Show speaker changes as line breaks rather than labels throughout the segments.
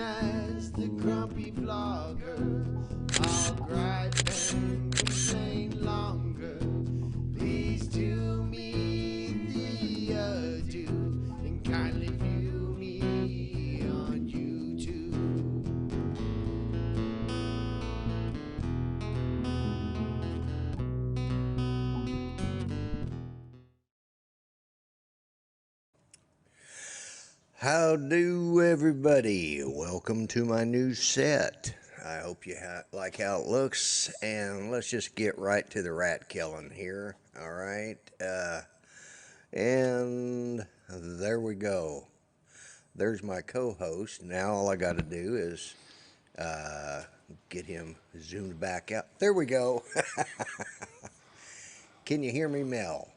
as the grumpy vlogger. I'll gripe and complain longer. Please do me the adieu and kindly view me on YouTube. How do everybody? Welcome to my new set. I hope you like how it looks, and let's just get right to the rat killing here. All right, and there we go. There's my co-host. Now all I got to do is get him zoomed back out. There we go. Can you hear me, Mel?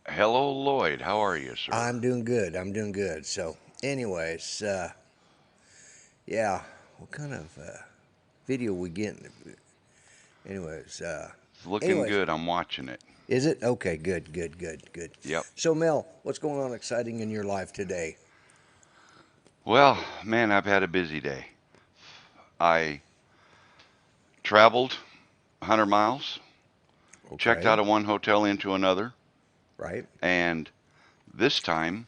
Hello, Lloyd. How are you, sir?
I'm doing good. I'm doing good. So, anyways, yeah, what kind of video we getting? Anyways,
It's looking
anyways,
good. I'm watching it.
is it okay? Good, good, good, good.
Yep.
So, Mel, what's going on exciting in your life today?
Well, man, I've had a busy day. I traveled 100 miles, checked
Okay,
out of one hotel into another,
right?
and this time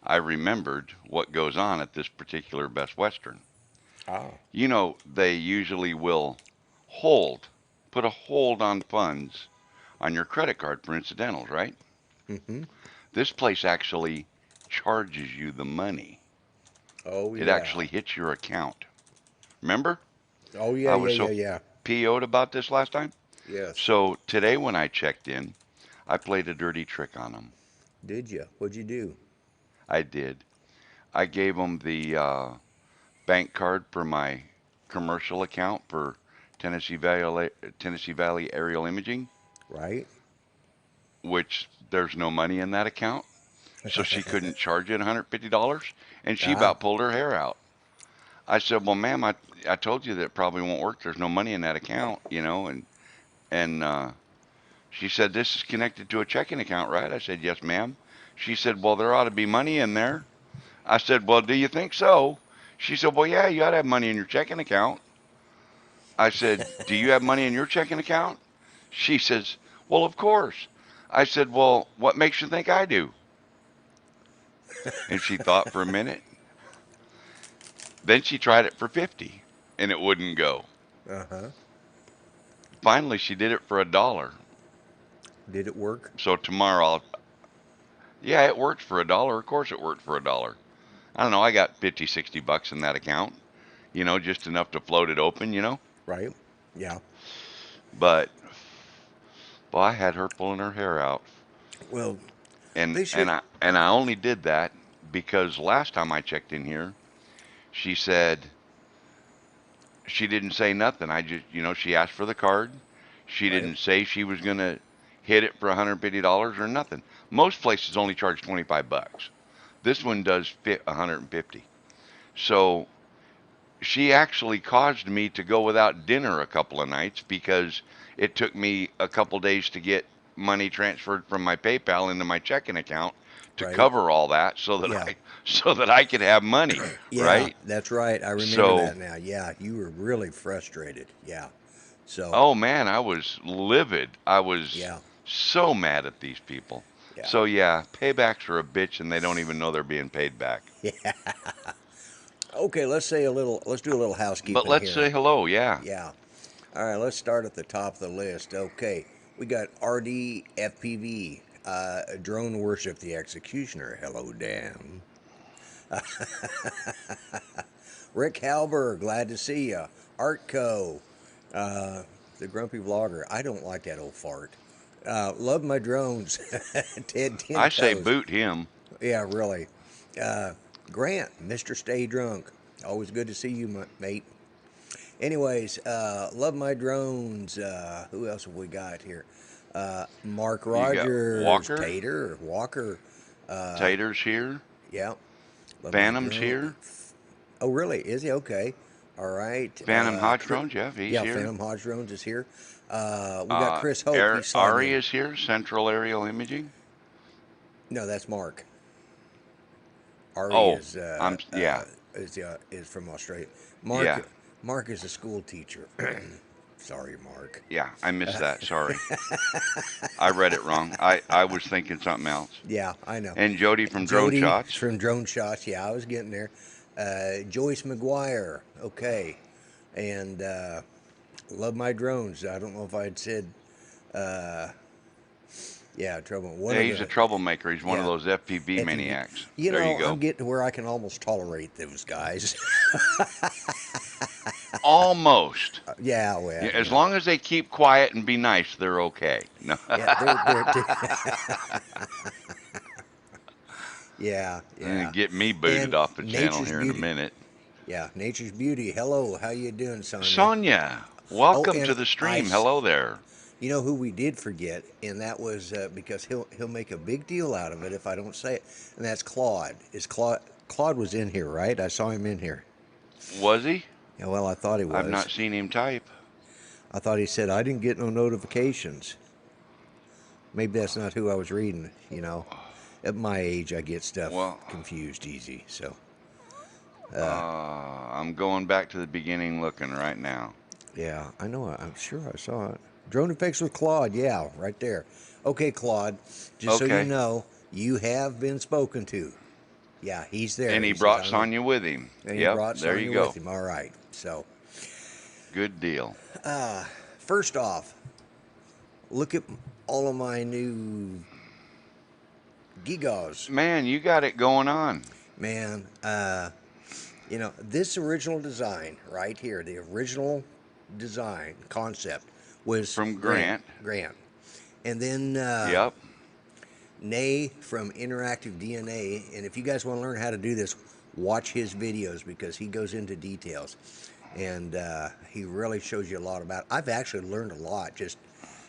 I remembered what goes on at this particular Best Western.
Ah,
You know, they usually will hold, put a hold on funds on your credit card for incidentals, right?
mm-hmm.
This place actually charges you the money.
Oh
It
yeah.
actually hits your account. Remember?
Oh yeah,
I
yeah,
was
yeah,
so
yeah.
PO'd about this last time.
Yes.
So today when I checked in, I played a dirty trick on them.
Did you? What'd you do?
I did. I gave them the bank card for my commercial account for Tennessee Valley Aerial Imaging,
Right?
which there's no money in that account. So she couldn't charge it $150, and she
Ah,
about pulled her hair out. I said, "Well, ma'am, I told you that it probably won't work. There's no money in that account, you know." And she said, "This is connected to a checking account, right?" I said, "Yes, ma'am." She said, "Well, there ought to be money in there." I said, "Well, do you think so?" She said, "Well, yeah, you ought to have money in your checking account." I said, "Do you have money in your checking account?" She says, "Well, of course." I said, "Well, what makes you think I do?" And she thought for a minute. Then she tried it for 50 and it wouldn't go.
uh-huh.
Finally, she did it for $1.
Did it work?
So tomorrow yeah, it worked for $1. Of course it worked for $1. I don't know, I got 50, 60 bucks in that account, just enough to float it open.
Right? Yeah.
But well, I had her pulling her hair out.
Well,
And
they
and
should.
I only did that because last time I checked in here, she said she didn't say nothing. I just, she asked for the card. She
Right?
didn't say she was going to hit it for $150 or nothing. Most places only charge 25 bucks. This one does fit 150. So she actually caused me to go without dinner a couple of nights because it took me a couple days to get money transferred from my PayPal into my checking account to
Right?
cover all that so that
Yeah.
I so that I could have money,
Yeah,
right?
that's right. I remember
So,
that now. Yeah, you were really frustrated. Yeah. So,
oh man, I was livid. I was
yeah,
so mad at these people.
yeah,
So yeah, paybacks are a bitch and they don't even know they're being paid back.
yeah. Okay, let's do a little
But
housekeeping
let's
here.
say hello, yeah.
Yeah. All right, let's start at the top of the list. Okay, we got RD FPV, Drone Worship the Executioner. Hello, Dan. Rick Halber, glad to see you. Artco, uh, the grumpy vlogger. I don't like that old fart. Love my drones. Ted Ten
I say
Toes.
boot him.
Yeah, really. Uh, Grant, Mr. Stay Drunk. Always good to see you, mate. Anyways, love my drones. Who else have we got here? Mark
You got
Rogers,
Walker,
Tater, Walker. Uh,
Tater's here,
yeah, love my
Phantom's
drone.
here,
Oh, really? Is he okay? All right.
Phantom Hodge Drones, yeah, he's
Yeah,
here.
Phantom Hodge Drones is here. We got Chris Hope. He's signed
Ari
in.
is here, Central Aerial Imaging.
No, that's Mark. Ari
Oh,
is
yeah.
is from Australia.
Yeah,
Mark is a school teacher. Sorry, Mark.
yeah, I missed that. Sorry. I read it wrong. I was thinking something else.
Yeah, I know.
And Jody from Drone
Jody
Shots.
from Drone Shots. Yeah, I was getting there. Joyce McGuire. Okay, and love my drones. I don't know if I'd said. Uh, yeah, trouble. One
Yeah,
of
he's a
the
troublemaker. He's one of
yeah
those FPV
FPV.
maniacs.
You
There you
know, I'm
go.
getting to where I can almost tolerate those guys.
Almost.
Yeah, well,
Yeah,
you
as
know,
long as they keep quiet and be nice, they're okay. No.
yeah, they're yeah,
And
yeah.
get me booted
And
off the channel
Nature's
here in a
Beauty.
minute.
Yeah, Nature's Beauty. Hello, how you doing, Sonia?
Sonia,
Oh,
welcome
and
to the stream. Hello there.
you know who we did forget, and that was because he'll make a big deal out of it if I don't say it, and that's Claude. Is Claude was in here, right? I saw him in here.
Was he?
Yeah, well, I thought he
I've
was.
not seen him type.
I thought he said I didn't get no notifications. Maybe that's not who I was reading. You know, at my age, I get stuff
Well,
confused easy. So,
I'm going back to the beginning looking right now.
yeah, I know. I'm sure I saw it. Drone effects with Claude. Yeah, right there. Okay, Claude. Just so you
Okay.
know, you have been spoken to. Yeah, he's there.
And he
He says
brought
I'm in,
Sonya with him.
and he
Yep,
brought
there you
Sonya with
go.
him. All right. So,
Good deal.
first off, look at all of my new gigas,
Man, you got it going on.
man. You know, this original design right here, the original design concept was
From Grant.
Grant, and then
Yep.
Nay from Interactive DNA. And if you guys want to learn how to do this, watch his videos because he goes into details, and he really shows you a lot about it. I've actually learned a lot. Just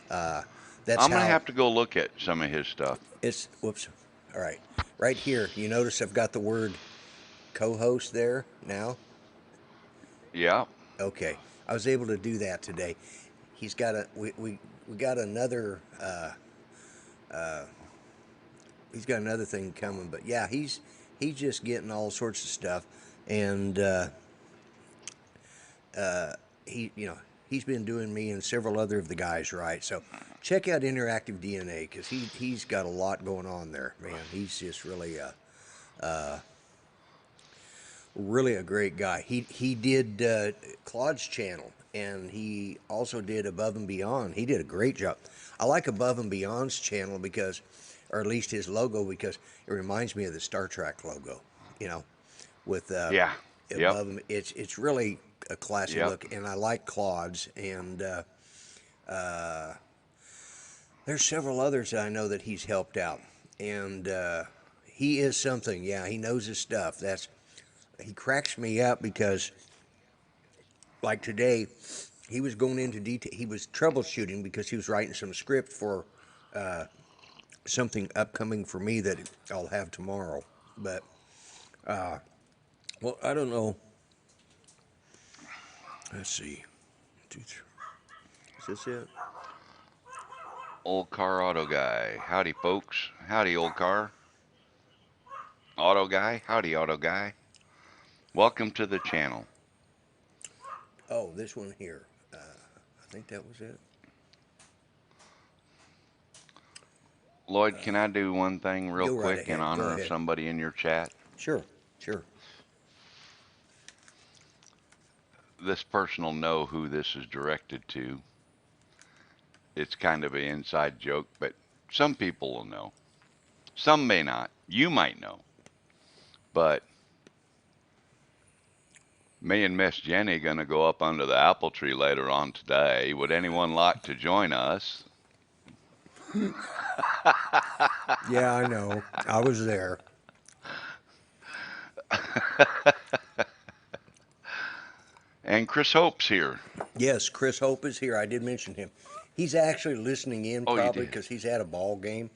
that's
I'm going to
how
have to go look at some of his stuff.
it's. Whoops. All right, right here. You notice I've got the word co-host there now.
Yep.
Okay, I was able to do that today. He's got a we got another he's got another thing coming, but yeah, he's just getting all sorts of stuff, and he you know he's been doing me and several other of the guys right. So check out Interactive DNA because he's got a lot going on there, man. He's just really a great guy. He did Claude's channel, and he also did Above and Beyond. He did a great job. I like Above and Beyond's channel because, or at least his logo, because it reminds me of the Star Trek logo. You know, with
Yeah. Yep.
Above and it's really a classy
Yep.
look, and I like Claude's. And there's several others that I know that he's helped out, and he is something. Yeah, he knows his stuff. He cracks me up because, like today, he was going into detail. He was troubleshooting because he was writing some script for something upcoming for me that I'll have tomorrow. But, well, I don't know. Let's see. Two, three. Is this it?
Old car auto guy. Howdy, folks. Howdy, old car. Auto guy. Howdy, auto guy. Welcome to the channel.
Oh, this one here. I think that was it.
Lloyd, can I do one thing real
Go right
quick in
ahead. Go
honor of
ahead.
somebody in your chat?
Sure, sure.
This person will know who this is directed to. It's kind of an inside joke, but some people will know. Some may not. You might know. But me and Miss Jenny gonna go up under the apple tree later on today. Would anyone like to join us?
Yeah, I know. I was there.
And Chris Hope's here.
Yes, Chris Hope is here. I did mention him. He's actually listening in
Oh, you
probably
did?
because he's at a ball game.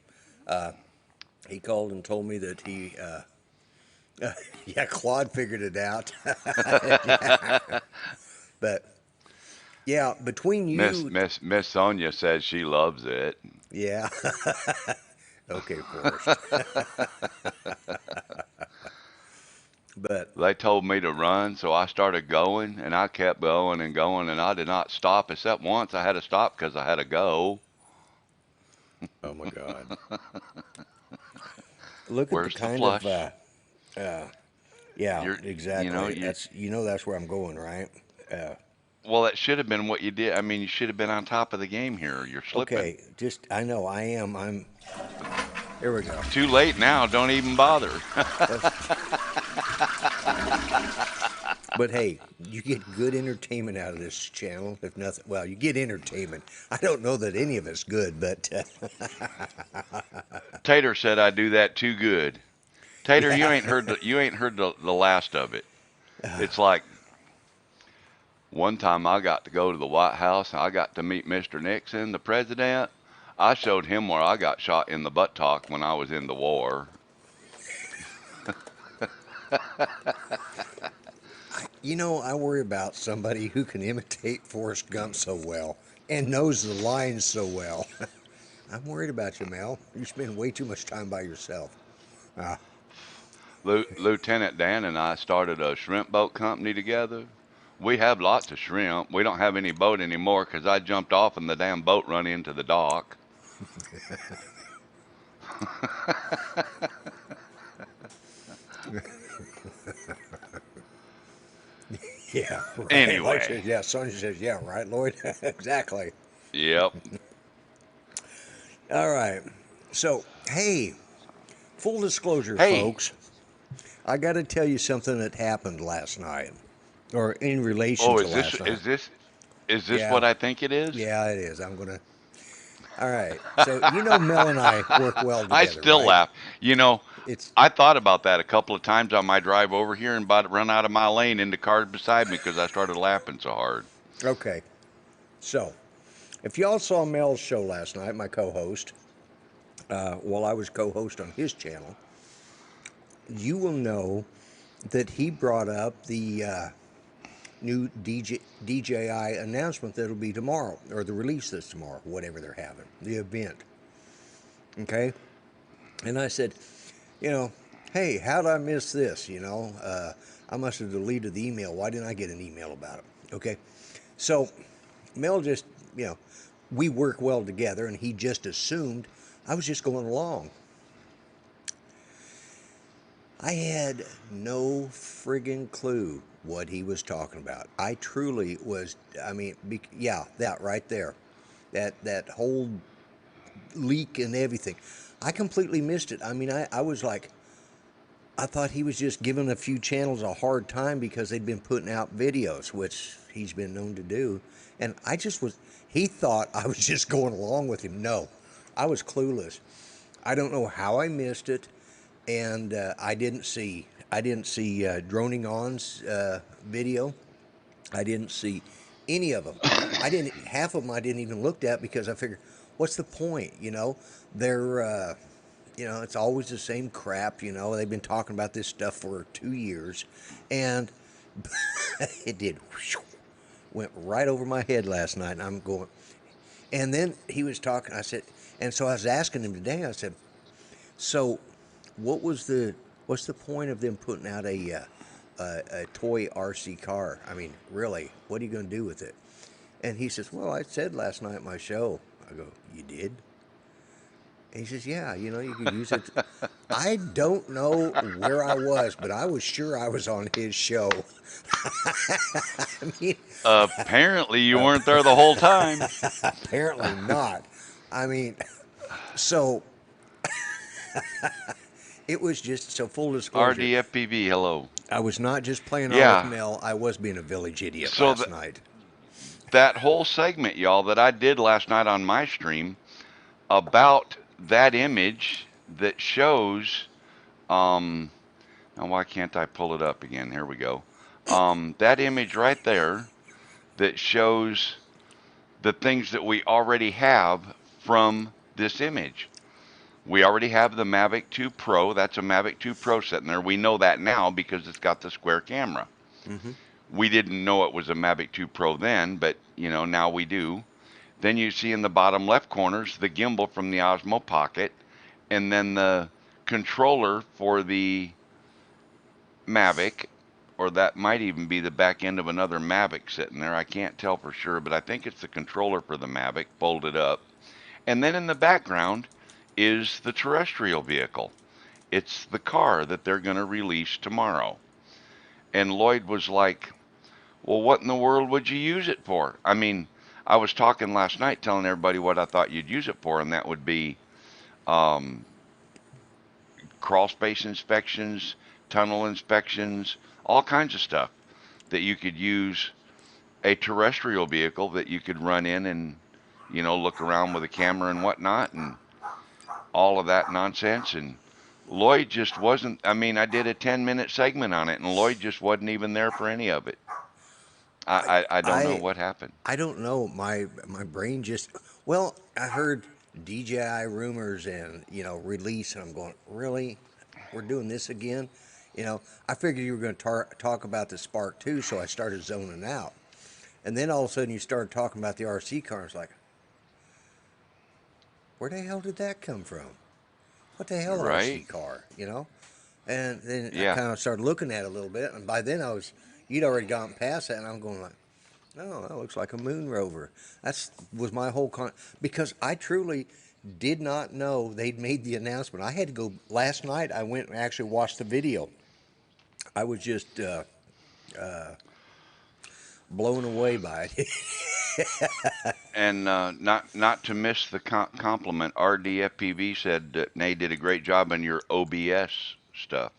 He called and told me that yeah, Claude figured it out. But yeah, between
Miss
you,
Miss Miss Sonia says she loves it.
yeah. Okay, Forrest. But
They told me to run, so I started going, and I kept going and going, and I did not stop, except once I had to stop because I had to go.
oh my God, look at the
Where's the
kind of
flush?
uh, yeah,
You're, you know,
exactly.
you
That's that's where I'm going, right? Uh,
well, that should have been what you did. I mean, you should have been on top of the game here. You're slipping.
okay, just I know I am. I'm. Here we go.
Too late now. Don't even bother.
That's, but hey, you get good entertainment out of this channel. If nothing, well, you get entertainment. I don't know that any of it's good, but
Tater said I do that too good. Tater,
yeah.
you ain't heard the last of it. It's like one time I got to go to the White House and I got to meet Mr. Nixon, the president. I showed him where I got shot in the buttock when I was in the war.
I worry about somebody who can imitate Forrest Gump so well and knows the lines so well. I'm worried about you, Mel. You spend way too much time by yourself. Ah,
Lieutenant Dan and I started a shrimp boat company together. We have lots of shrimp. We don't have any boat anymore because I jumped off and the damn boat run into the dock.
yeah, right. Like
Anyway,
says, yeah. Sonia says, yeah, right, Lloyd. Exactly.
yep.
All right. So, hey, full disclosure,
Hey,
folks. I got to tell you something that happened last night, or in relation
oh,
to last night.
is this
Yeah,
what I think it is?
yeah, it is. I'm gonna. All right. So Mel and I work well
I
together,
still
right?
laugh. You know,
It's
I thought about that a couple of times on my drive over here and about to run out of my lane into cars beside me because I started laughing so hard.
okay. So, if y'all saw Mel's show last night, my co-host, while I was co-host on his channel, you will know that he brought up the new DJI announcement that'll be tomorrow, or the release that's tomorrow, whatever they're having, the event. Okay. And I said, you know, hey, how did I miss this? I must have deleted the email. Why didn't I get an email about it? Okay. So Mel just, you know, we work well together, and he just assumed I was just going along. I had no friggin' clue what he was talking about. I truly was, I mean, yeah, that right there. That whole leak and everything. I completely missed it. I mean, I was like, I thought he was just giving a few channels a hard time because they'd been putting out videos, which he's been known to do. And I just was, he thought I was just going along with him. No, I was clueless. I don't know how I missed it. And I didn't see Droning On's video. I didn't see any of them. Half of them I didn't even look at because I figured, what's the point? They're, it's always the same crap. They've been talking about this stuff for 2 years, and it did went right over my head last night. And I'm going, and then he was talking. I said, and so I was asking him today. I said, so what's the point of them putting out a toy RC car? I mean, really, what are you going to do with it? And he says, well, I said last night at my show. I go, you did? And he says, yeah, you could use it. I don't know where I was, but I was sure I was on his show. I mean,
Apparently, you weren't there the whole time.
apparently not. I mean, so it was just so full disclosure.
RDFPV, hello.
I was not just playing on with
Yeah.
Mel. I was being a village idiot
So
last night.
that whole segment, y'all, that I did last night on my stream about that image that shows, um, now why can't I pull it up again? Here we go. That image right there that shows the things that we already have from this image. We already have the Mavic 2 Pro. That's a Mavic 2 Pro sitting there. We know that now because it's got the square camera.
Hmm.
We didn't know it was a Mavic 2 Pro then, but now we do. Then you see in the bottom left corners the gimbal from the Osmo Pocket, and then the controller for the Mavic, or that might even be the back end of another Mavic sitting there. I can't tell for sure, but I think it's the controller for the Mavic folded up. And then in the background is the terrestrial vehicle. It's the car that they're going to release tomorrow. And Lloyd was like, well, what in the world would you use it for? I mean, I was talking last night telling everybody what I thought you'd use it for, and that would be um, crawl space inspections, tunnel inspections, all kinds of stuff that you could use a terrestrial vehicle that you could run in and, look around with a camera and whatnot and all of that nonsense. And Lloyd just wasn't, I mean, I did a 10-minute segment on it and Lloyd just wasn't even there for any of it.
I
I don't know
I
what happened.
I don't know. My brain just, well, I heard DJI rumors and release, and I'm going, really, we're doing this again. I figured you were going to talk about the Spark too, so I started zoning out. And then all of a sudden you started talking about the RC car. I was like, where the hell did that come from? What the hell
Right?
RC car? And then I
Yeah.
kind of started looking at it a little bit, and by then you'd already gotten past that, and I'm going like, oh, that looks like a moon rover. That's was my whole because I truly did not know they'd made the announcement. I had to go last night. I went and actually watched the video. I was just blown away by it.
And not to miss the compliment, RDFPV said that Nay did a great job on your OBS stuff.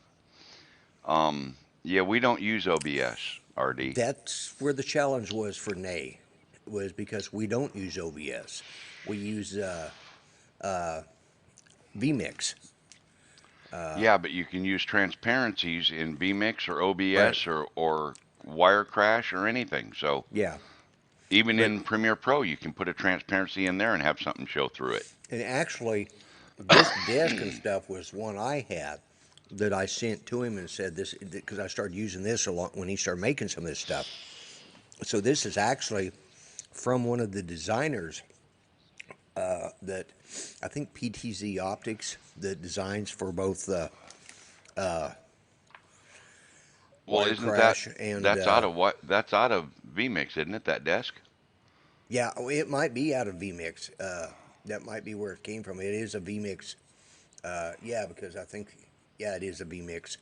Yeah, we don't use OBS, RD.
That's where the challenge was for Nay, was because we don't use OBS. We use vMix.
Yeah, but you can use transparencies in vMix or
Right.
OBS or Wirecrash or anything. So
Yeah.
even
But
in Premiere Pro, you can put a transparency in there and have something show through it.
and actually, this desk and stuff was one I had that I sent to him and said this because I started using this a lot when he started making some of this stuff. So this is actually from one of the designers that I think PTZ Optics that designs for both
Well, isn't that
Wirecrash and
that's out of what that's out of vMix, isn't it? That desk?
yeah, it might be out of vMix. That might be where it came from. It is a vMix. Yeah, because I think yeah, it is a vMix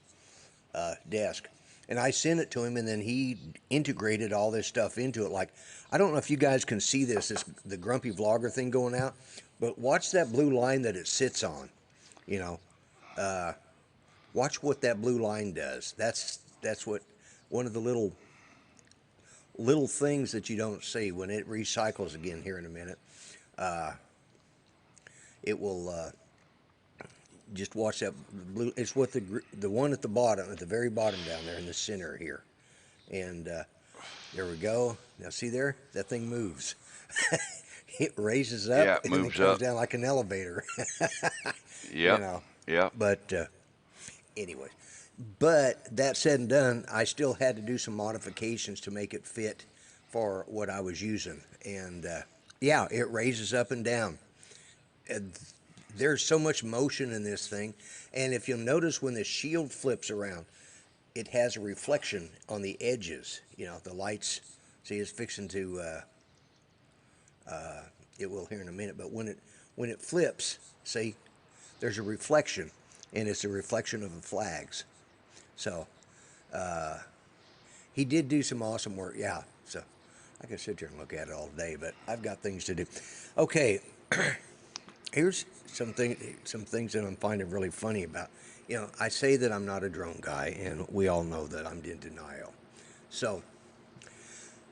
desk. And I sent it to him, and then he integrated all this stuff into it. Like, I don't know if you guys can see this the grumpy vlogger thing going out, but watch that blue line that it sits on. You know, watch what that blue line does. That's what one of the little things that you don't see when it recycles again here in a minute. It will just watch that blue. It's what the one at the bottom, at the very bottom down there in the center here, and there we go. Now see there, that thing moves. It raises up
Yeah, it
and then it
moves
comes
up.
down like an elevator. you
Yep.
know,
Yep.
but anyway. But that said and done, I still had to do some modifications to make it fit for what I was using, and yeah, it raises up and down. And there's so much motion in this thing, and if you'll notice when the shield flips around, it has a reflection on the edges. The lights. See, it's fixing to. It will here in a minute, but when it flips, see, there's a reflection, and it's a reflection of the flags. So he did do some awesome work. Yeah. So I could sit there and look at it all day, but I've got things to do. Okay, here's some things that I'm finding really funny about. I say that I'm not a drone guy, and we all know that I'm in denial. So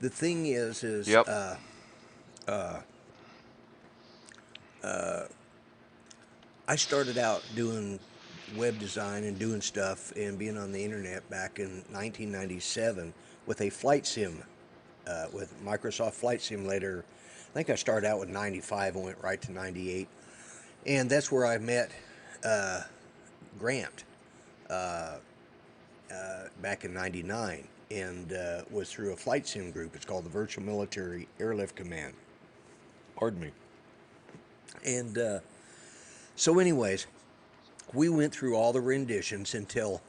the thing is
Yep.
I started out doing web design and doing stuff and being on the internet back in 1997 with a flight sim, with Microsoft Flight Simulator. I think I started out with 95 and went right to 98. And that's where I met Grant back in 99 and was through a flight sim group. It's called the Virtual Military Airlift Command. Pardon me. And so anyways, we went through all the renditions until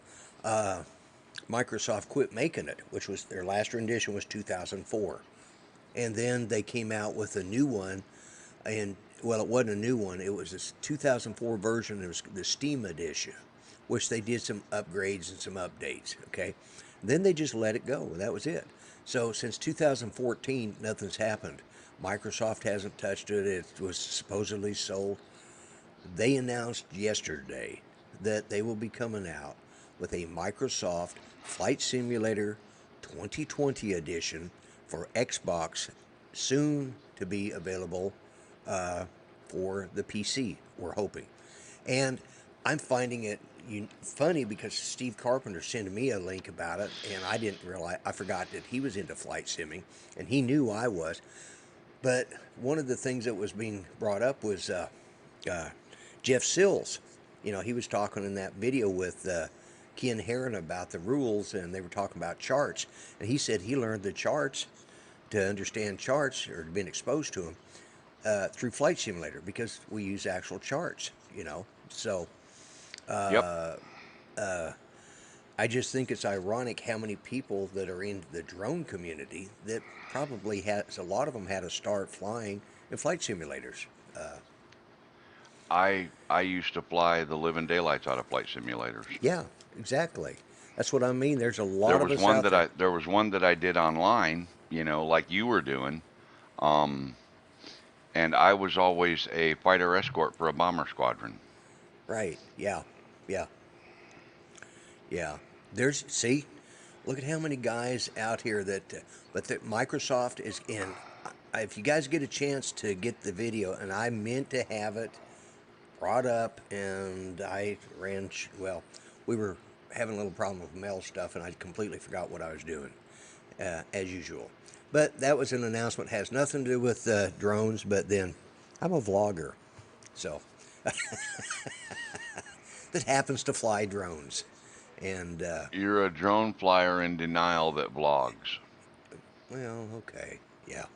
Microsoft quit making it, which was their last rendition was 2004. And then they came out with a new one, and well, it wasn't a new one. It was this 2004 version. It was the Steam edition, which they did some upgrades and some updates. Okay, then they just let it go. That was it. So since 2014, nothing's happened. Microsoft hasn't touched it. It was supposedly sold. They announced yesterday that they will be coming out with a Microsoft Flight Simulator 2020 edition for Xbox, soon to be available for the PC, we're hoping. And I'm finding it funny because Steve Carpenter sent me a link about it, and I didn't realize, I forgot that he was into flight simming, and he knew I was. But one of the things that was being brought up was uh, Jeff Sills. You know, he was talking in that video with Ken Heron about the rules, and they were talking about charts. And he said he learned the charts to understand charts or been exposed to them through Flight Simulator because we use actual charts, you know. So
Yep.
I just think it's ironic how many people that are in the drone community that probably has, a lot of them had to start flying in flight simulators.
I used to fly the living daylights out of flight simulators.
Yeah, exactly. That's what I mean. There's a
There
lot of
was
us
one
out
that
there.
I did online, you know, like you were doing. Um, and I was always a fighter escort for a bomber squadron.
Right. Yeah. Yeah. Yeah. There's, see, look at how many guys out here that, but that Microsoft is in. If you guys get a chance to get the video, and I meant to have it brought up, and I ran, well, we were having a little problem with Mel stuff, and I completely forgot what I was doing, as usual. But that was an announcement, has nothing to do with drones, but then I'm a vlogger, so that happens to fly drones. And,
You're a drone flyer in denial that vlogs.
well, okay, yeah.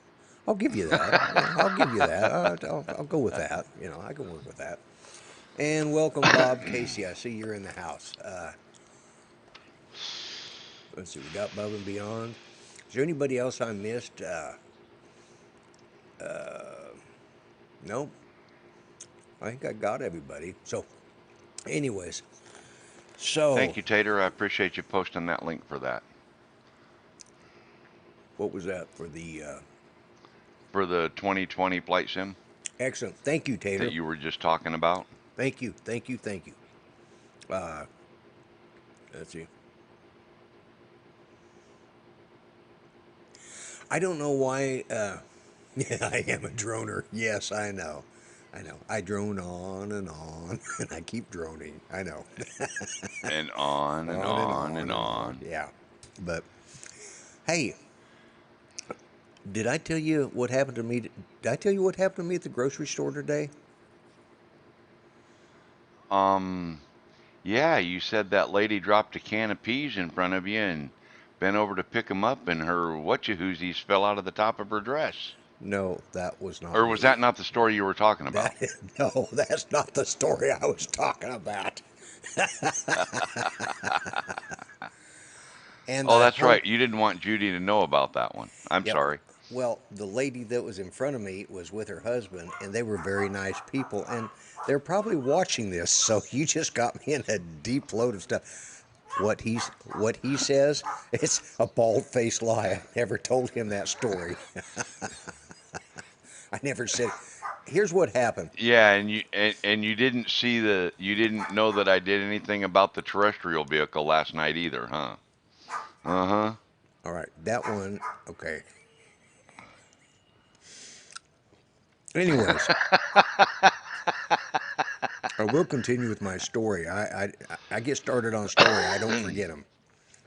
I'll give you that. Yeah, I'll give you that. I'll go with that. You know, I can work with that. And welcome, Bob Casey. I see you're in the house. Let's see, we got Above and Beyond. Is there anybody else I missed? Nope. I think I got everybody. So, anyways, so
Thank you, Tater. I appreciate you posting that link for that.
what was that for the
For the 2020 flight sim
excellent? Thank you,
that
Tater.
you were just talking about.
Thank you, thank you, thank you. Uh, let's see. I don't know why. Yeah, I am a droner. Yes, I know. I know. I drone on, and I keep droning. I know.
And on and
On and
on
on
and
and on.
on.
Yeah. But hey, did I tell you what happened to me? Did I tell you what happened to me at the grocery store today?
Um, yeah, you said that lady dropped a can of peas in front of you and bent over to pick 'em up, and her whatcha-hoosies fell out of the top of her dress.
No, that was not
Or was that
me.
not the story you were talking
That
about?
no, that's not the story I was talking about. And
Oh,
I
that's
hope,
right. You didn't want Judy to know about that one. I'm
yep.
sorry.
Well, the lady that was in front of me was with her husband, and they were very nice people, and they're probably watching this. So you just got me in a deep load of stuff. What he says, it's a bald-faced lie. I never told him that story. I never said. Here's what happened.
Yeah, and you didn't see you didn't know that I did anything about the terrestrial vehicle last night either, huh? Uh-huh.
All right, that one. Okay. Anyways, I will continue with my story. I get started on a story. I don't forget them.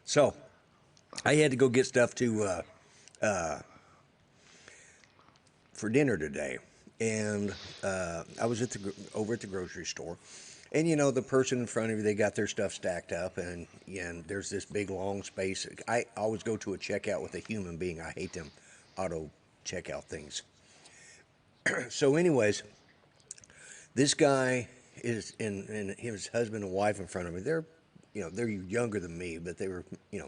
So I had to go get stuff to for dinner today, and I was at the over at the grocery store, and you know the person in front of you, they got their stuff stacked up, and there's this big long space. I always go to a checkout with a human being. I hate them auto checkout things. So, anyways, this guy is in his husband and wife in front of me. They're they're younger than me, but they were,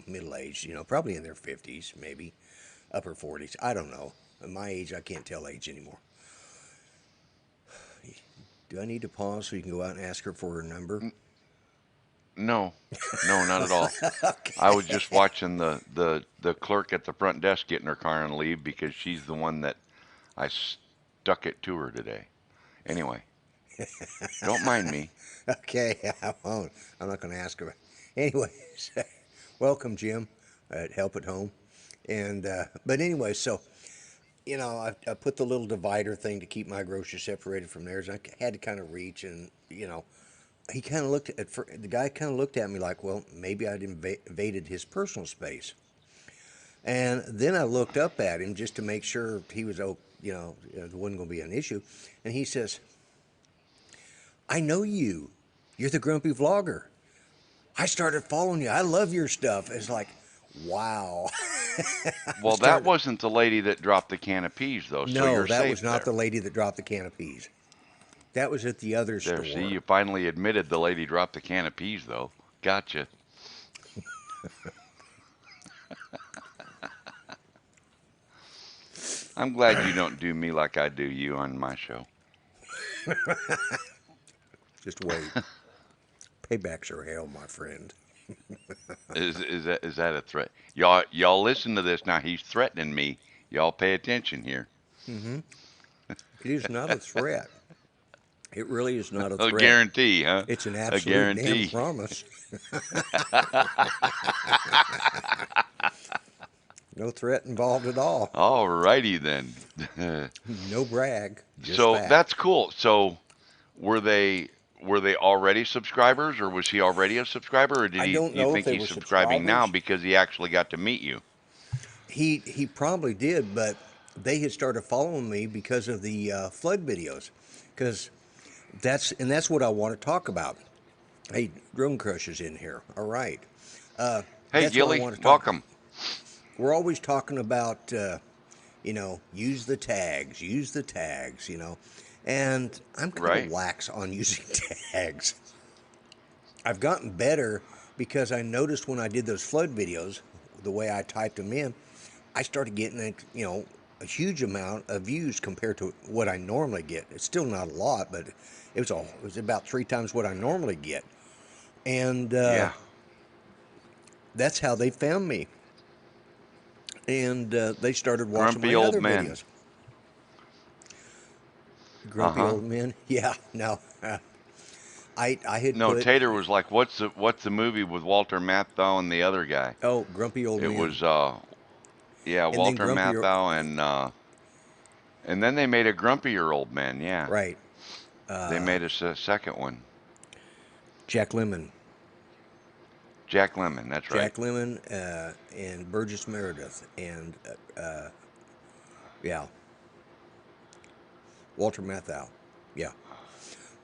middle aged, probably in their 50s, maybe upper 40s. I don't know. At my age, I can't tell age anymore. Do I need to pause so you can go out and ask her for her number?
N- No, no, not at all. I was just
Okay.
watching the clerk at the front desk get in her car and leave because she's the one that I stuck it to her today. Anyway, don't mind me.
Okay, I won't. I'm not going to ask her. Anyways, welcome, Jim, at Help at Home. And but anyway, so I put the little divider thing to keep my groceries separated from theirs. I had to kind of reach, and he kind of looked at the guy kind of looked at me like, well, maybe I'd invaded his personal space. And then I looked up at him just to make sure he was, there wasn't going to be an issue. And he says, "I know you. You're the grumpy vlogger. I started following you. I love your stuff." It's like, wow. I
Well, that
started.
wasn't the lady that dropped the can of peas, though, so
No,
you're
that was
safe
not the
there.
lady that dropped the can of peas. That was at the other
There, see,
store.
you finally admitted the lady dropped the can of peas, though. Gotcha. I'm glad you don't do me like I do you on my show.
Just wait. Paybacks are hell, my friend.
Is that a threat? Y'all listen to this now. He's threatening me. Y'all pay attention here.
Hmm. It is not a threat. It really is not a
A
threat.
guarantee, huh?
It's an
A
absolute damn
guarantee.
promise. No threat involved at all.
All righty then.
No brag, just
So
fact.
that's cool. So were they were they already subscribers, or was he already a subscriber, or
I don't
do you
know if
think
they
he's
were
subscribing now
subscribers.
because he actually got to meet you?
He probably did, but they had started following me because of the flood videos. Because that's what I want to talk about. Hey, Drone Crusher's in here. All right. Uh,
Hey,
that's what I
Gilly,
want to talk.
welcome.
We're always talking about, use the tags, and I'm kind of
Right?
lax on using tags. I've gotten better because I noticed when I did those flood videos, the way I typed them in, I started getting a huge amount of views compared to what I normally get. It's still not a lot, but it was about 3 times what I normally get, and
Yeah.
that's how they found me, and they started watching
Grumpy
my
old
other
men.
videos.
Uh
Grumpy
huh.
old men. Yeah, no. I had
No,
put
Tater was like, "What's the movie with Walter Matthau and the other guy?"
grumpy old
It
men,
was yeah,
and then
Walter Matthau and then they made a grumpier old man. Yeah,
right,
they
uh,
made a second one.
Jack Lemon,
Jack Lemmon. That's right.
and Burgess Meredith, and yeah, Walter Matthau, yeah,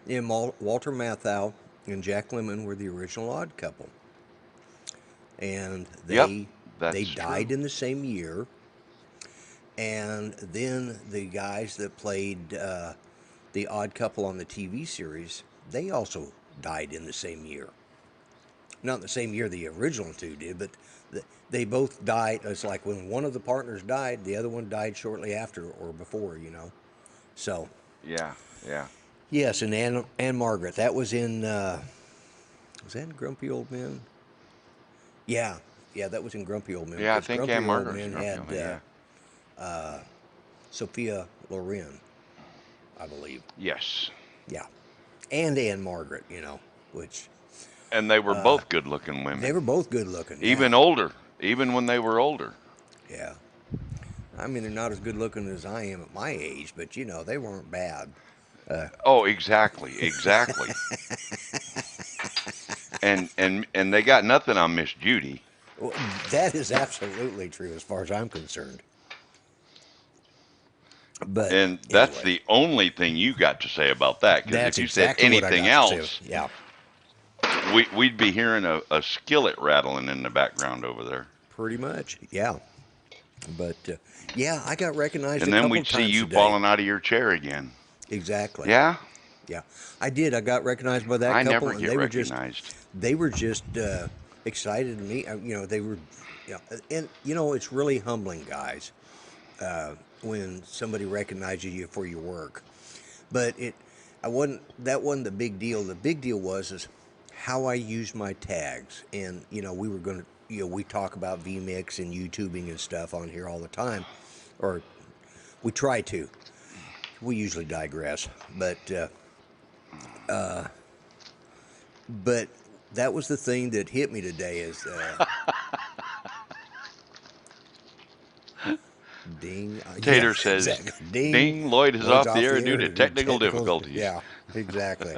and Walter Matthau and Jack Lemon were the original Odd Couple, and
Yep,
they
that's
died
true.
in the same year, and then the guys that played the Odd Couple on the TV series, they also died in the same year. Not in the same year the original two did, but they both died. It's like when one of the partners died, the other one died shortly after or before. So,
Yeah, yeah,
yes, and Anne Margaret. That was that in Grumpy Old Men? Yeah, yeah, that was in Grumpy Old Men
yeah. I
because
think Anne
Grumpy Old
Margaret's a
Men
grumpy
had
old man. Yeah.
Sophia Loren, I believe.
Yes,
Yeah, and Anne Margaret, which
and they were
uh,
both good-looking
they
women,
were both good looking. Yeah,
even older, even when they were older.
yeah. I mean, they're not as good looking as I am at my age, but they weren't bad. Uh,
Oh, exactly, exactly. And they got nothing on Miss Judy.
well, that is absolutely true as far as I'm concerned. But
And that's
anyway,
the only thing you got to say about that. Because
that's
if you said
exactly what I
anything
got to say.
else,
Yeah,
we'd be hearing a skillet rattling in the background over there.
pretty much. Yeah, but yeah, I got recognized a
And then
couple
we'd
of
see
times
you
today.
falling out of your chair again.
Exactly.
Yeah?
Yeah, I did. I got recognized by that
I
couple,
never
and
get recognized.
they were just excited to meet. They were, and it's really humbling, guys, when somebody recognizes you for your work. But that wasn't the big deal. The big deal was is how I use my tags, and we were going to, we talk about vmix and YouTubing and stuff on here all the time, or we try to. We usually digress, but that was the thing that hit me today is ding. Yeah,
Tater says,
exactly. Ding.
"Ding, Lloyd is
Lloyd's
off the
off
air
the
due
air
to
due to
technical
technical.
difficulties."
Yeah, exactly.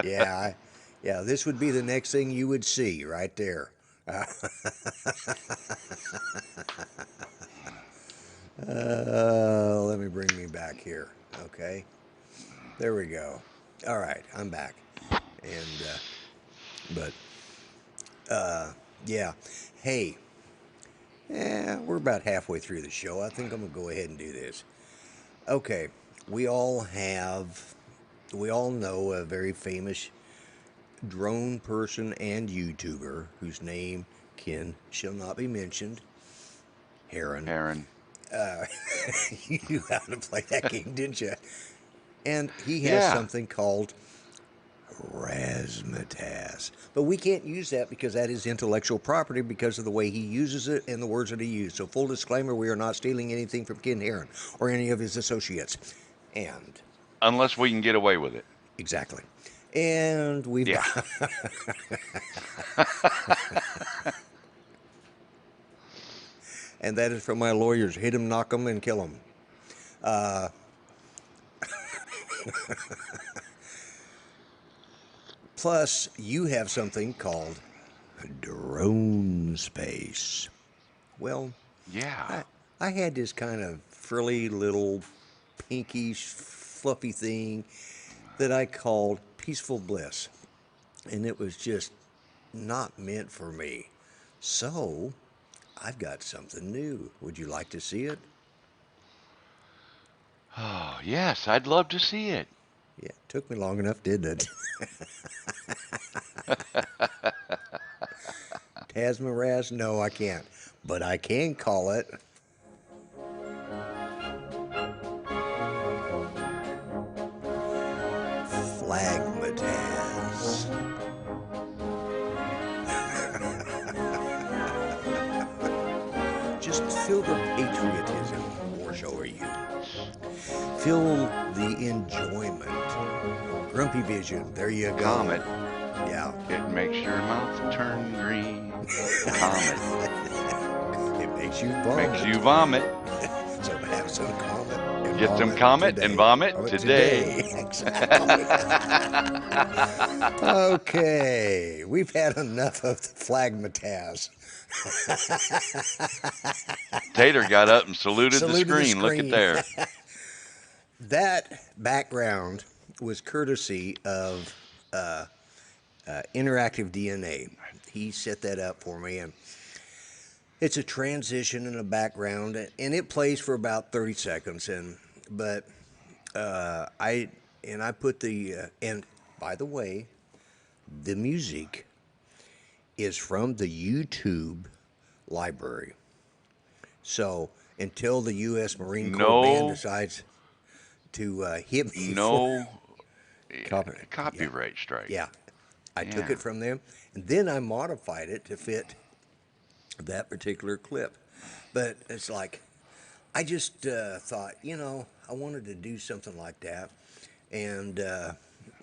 Yeah, yeah. This would be the next thing you would see right there. Let me bring me back here. Okay, there we go. All right, I'm back. And but yeah, hey, we're about halfway through the show. I think I'm gonna go ahead and do this. Okay, we all have, we all know a very famous drone person and YouTuber whose name shall not be mentioned. Heron.
Aaron.
You knew how to play that game, didn't you? And he has
Yeah.
something called razzmatazz. But we can't use that because that is intellectual property because of the way he uses it and the words that he used. So, full disclaimer, we are not stealing anything from Ken Heron or any of his associates. And,
Unless we can get away with it.
exactly. And we've
Yeah.
got, and that is from my lawyers, hit him, knock him, and kill him. Plus, you have something called drone space. Well,
Yeah.
I, I had this kind of frilly little pinkish fluffy thing that I called peaceful bliss. And it was just not meant for me. So, I've got something new. Would you like to see it?
Oh, yes, I'd love to see it.
Yeah, it took me long enough, didn't it? Tasmaraz? No, I can't. But I can call it Flagmataz. Just feel the patriotism wash over you. Feel the enjoyment. Grumpy vision. There you go.
Comet.
Yeah.
It makes your mouth turn green. Comet.
It makes you
Makes
vomit.
you vomit.
So have some comet and
Get some
vomit
comet
today.
and vomit
Vomit
today.
today. Exactly. Okay, we've had enough of the Flagmataz.
Tater got up and saluted the
Saluted the
screen. Look at
screen.
there.
That background was courtesy of Interactive DNA. He set that up for me, and it's a transition in the background, and it plays for about 30 seconds. But I put and by the way, the music is from the YouTube library. So until the U.S. Marine Corps band
No,
decides to hit me for
no
yeah,
copyright strike.
yeah, I took
Yeah.
it from them, and then I modified it to fit that particular clip. But it's like I just thought, I wanted to do something like that, and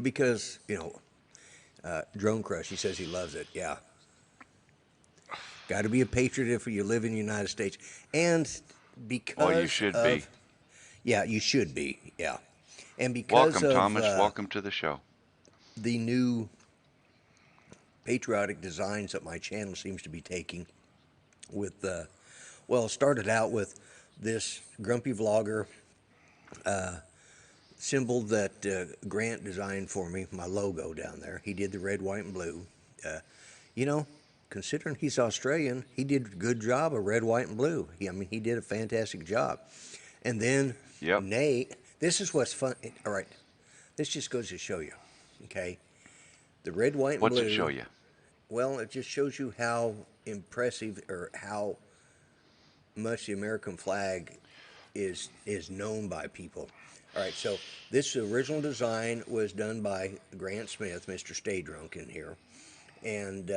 because Drone Crush, he says he loves it. Yeah, got to be a patriot if you live in the United States, and
Well, you
because
should be.
of yeah, you should be. Yeah, and because
Welcome,
of
Thomas. Welcome to the show.
the new patriotic designs that my channel seems to be taking, with well, it started out with this grumpy vlogger symbol that Grant designed for me, my logo down there. He did the red, white, and blue. Uh, you know, considering he's Australian, he did a good job of red, white, and blue. I mean, he did a fantastic job. And then
Yep.
Nate, this is what's fun. All right, This just goes to show you, okay? The red, white, and
What's it show
blue,
you?
well, it just shows you how impressive or how much the American flag is known by people. All right, so this original design was done by Grant Smith, Mr. Stay Drunk in here, and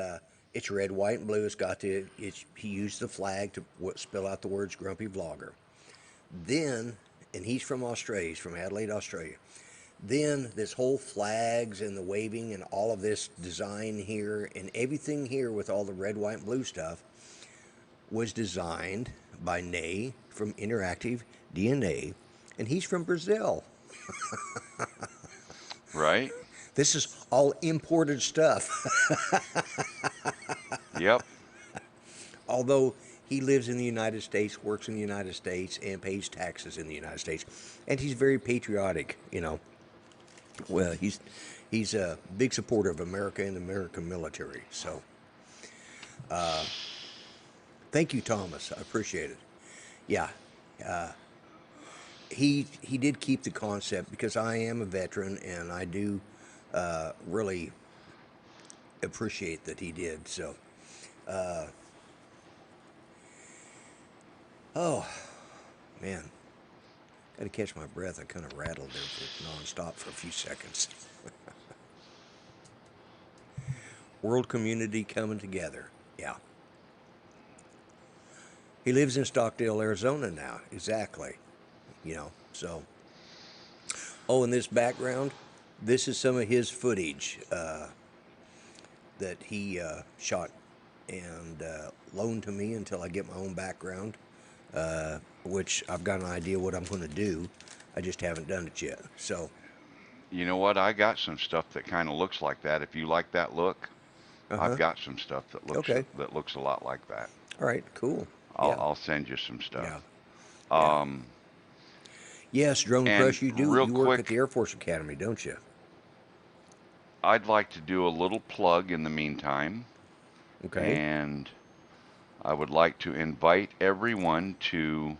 it's red, white, and blue. It's got he used the flag to spell out the words Grumpy Vlogger. Then, and he's from Australia, he's from Adelaide, Australia. Then this whole flags and the waving and all of this design here and everything here with all the red, white, and blue stuff was designed by Ney from Interactive DNA, and he's from Brazil.
Right?
This is all imported stuff,
Yep.
although he lives in the United States, works in the United States, and pays taxes in the United States. And he's very patriotic, you know. Well, he's a big supporter of America and the American military. So, thank you, Thomas. I appreciate it. Yeah, he did keep the concept because I am a veteran and I do really appreciate that he did. So, oh man, got to catch my breath. I kind of rattled there for nonstop for a few seconds. World community coming together. Yeah. He lives in Stockdale, Arizona now. Exactly. You know, so. Oh, in this background, this is some of his footage that he shot and loaned to me until I get my own background, which I've got an idea what I'm going to do. I just haven't done it yet. So,
You know what? I got some stuff that kind of looks like that. If you like that look,
uh
I've
huh.
got some stuff
Okay.
that looks a lot like that.
All right. Cool.
I'll
Yeah.
I'll send you some
Yeah.
stuff.
Yeah.
Um,
Yes, Drone
and
Crush, you do.
real
You work at the
quick,
Air Force Academy, don't you?
I'd like to do a little plug in the meantime,
Okay.
and I would like to invite everyone to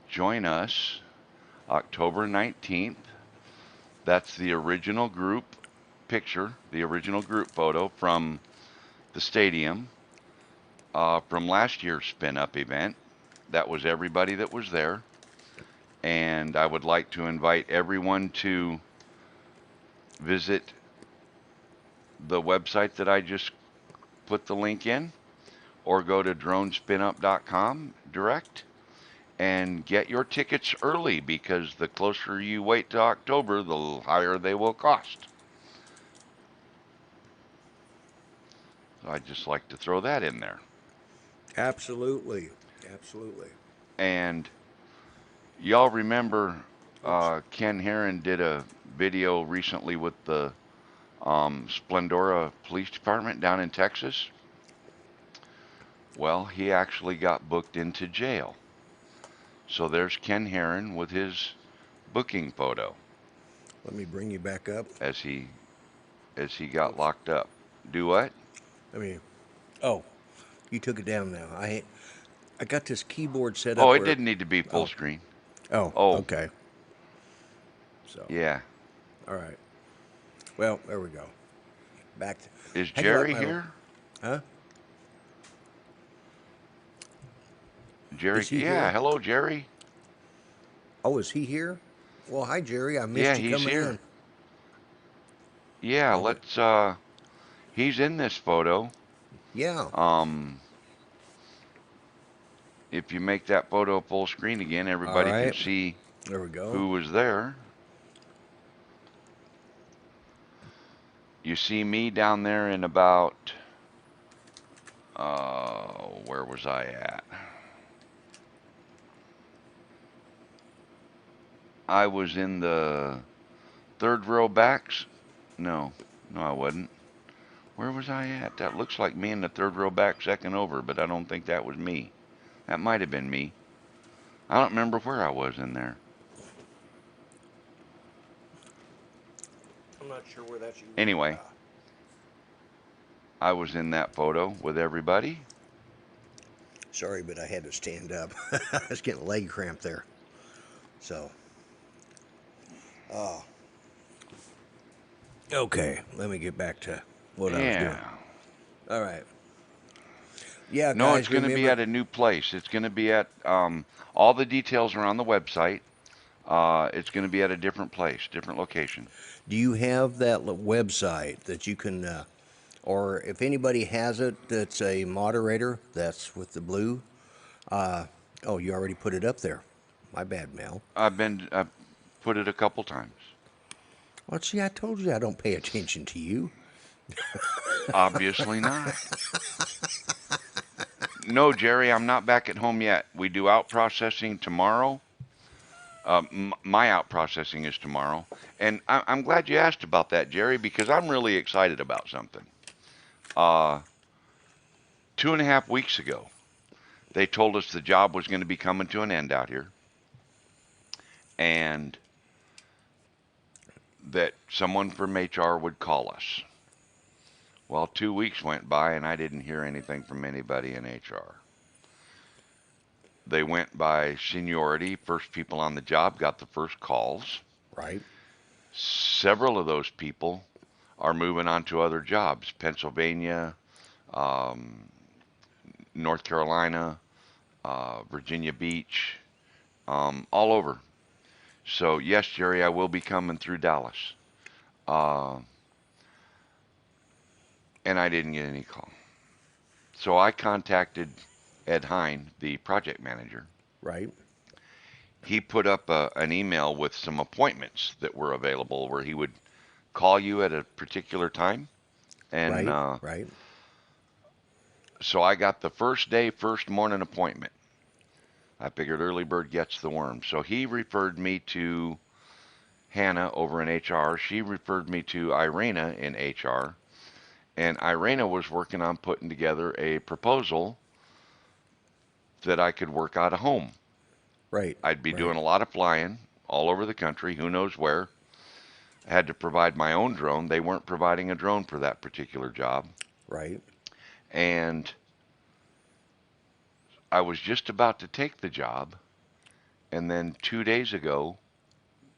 join us October 19th. That's the original group picture, the original group photo from the stadium from last year's spin up event. That was everybody that was there. And I would like to invite everyone to visit the website that I just put the link in, or go to dronespinup.com direct and get your tickets early, because the closer you wait to October, the higher they will cost. So I'd just like to throw that in there.
Absolutely. Absolutely.
And y'all remember
Oops.
Ken Herron did a video recently with the Splendora Police Department down in Texas? Well, he actually got booked into jail. So there's Ken Herron with his booking photo
Let me bring you back up.
as he got
Oops.
locked up. Do what?
I mean, oh, you took it down now. I got this keyboard set
Oh,
up
it
where.
didn't need to be full
Oh,
screen.
oh,
Oh,
okay. So,
yeah.
all right. Well, there we go. Back. To,
Is
how do you like
Jerry
my?
here?
Huh?
Jerry,
Is he
yeah.
here?
Hello, Jerry.
Oh, is he here? Well, hi Jerry. I
Yeah,
missed you
he's
coming
here.
in.
Yeah,
Maybe.
let's he's in this photo.
Yeah.
Um if you make that photo full screen again,
All
everybody can
right.
see
There we go.
who was there. You see me down there in about where was I at? I was in the third row backs. No, no, I wasn't. Where was I at? That looks like me in the third row back, second over, but I don't think that was me. That might have been me. I don't remember where I was in there.
I'm not sure where that's you.
Anyway, I was in that photo with everybody.
Sorry, but I had to stand up. I was getting a leg cramp there. So, oh, Okay, let me get back to what I was doing.
Yeah.
All right. Yeah,
No, it's
guys,
going to be
remember,
at a new place. It's going to be at all the details are on the website. It's going to be at a different place, different location.
do you have that website that you can, or if anybody has it that's a moderator, that's with the blue? Uh, oh, you already put it up there. My bad, Mel.
I've put it a couple times.
Well, see, I told you I don't pay attention to you.
Obviously not. No, Jerry, I'm not back at home yet. We do out processing tomorrow. My out processing is tomorrow, and I'm glad you asked about that, Jerry, because I'm really excited about something. Uh, 2.5 weeks ago, they told us the job was going to be coming to an end out here, and that someone from HR would call us. Well, 2 weeks went by, and I didn't hear anything from anybody in HR. They went by seniority. First people on the job got the first calls.
Right,
Several of those people are moving on to other jobs, Pennsylvania, um, North Carolina, Virginia Beach, all over. So, yes, Jerry, I will be coming through Dallas. Uh, and I didn't get any call. So I contacted Ed Hine, the project manager.
right,
He put up an email with some appointments that were available where he would call you at a particular time. And
right, right.
so I got the first day, first morning appointment. I figured early bird gets the worm. So he referred me to Hannah over in HR. She referred me to Irina in HR. And Irina was working on putting together a proposal that I could work out of home.
Right,
I'd be
right,
doing a lot of flying all over the country, who knows where. I had to provide my own drone. They weren't providing a drone for that particular job.
right.
And I was just about to take the job. And then 2 days ago,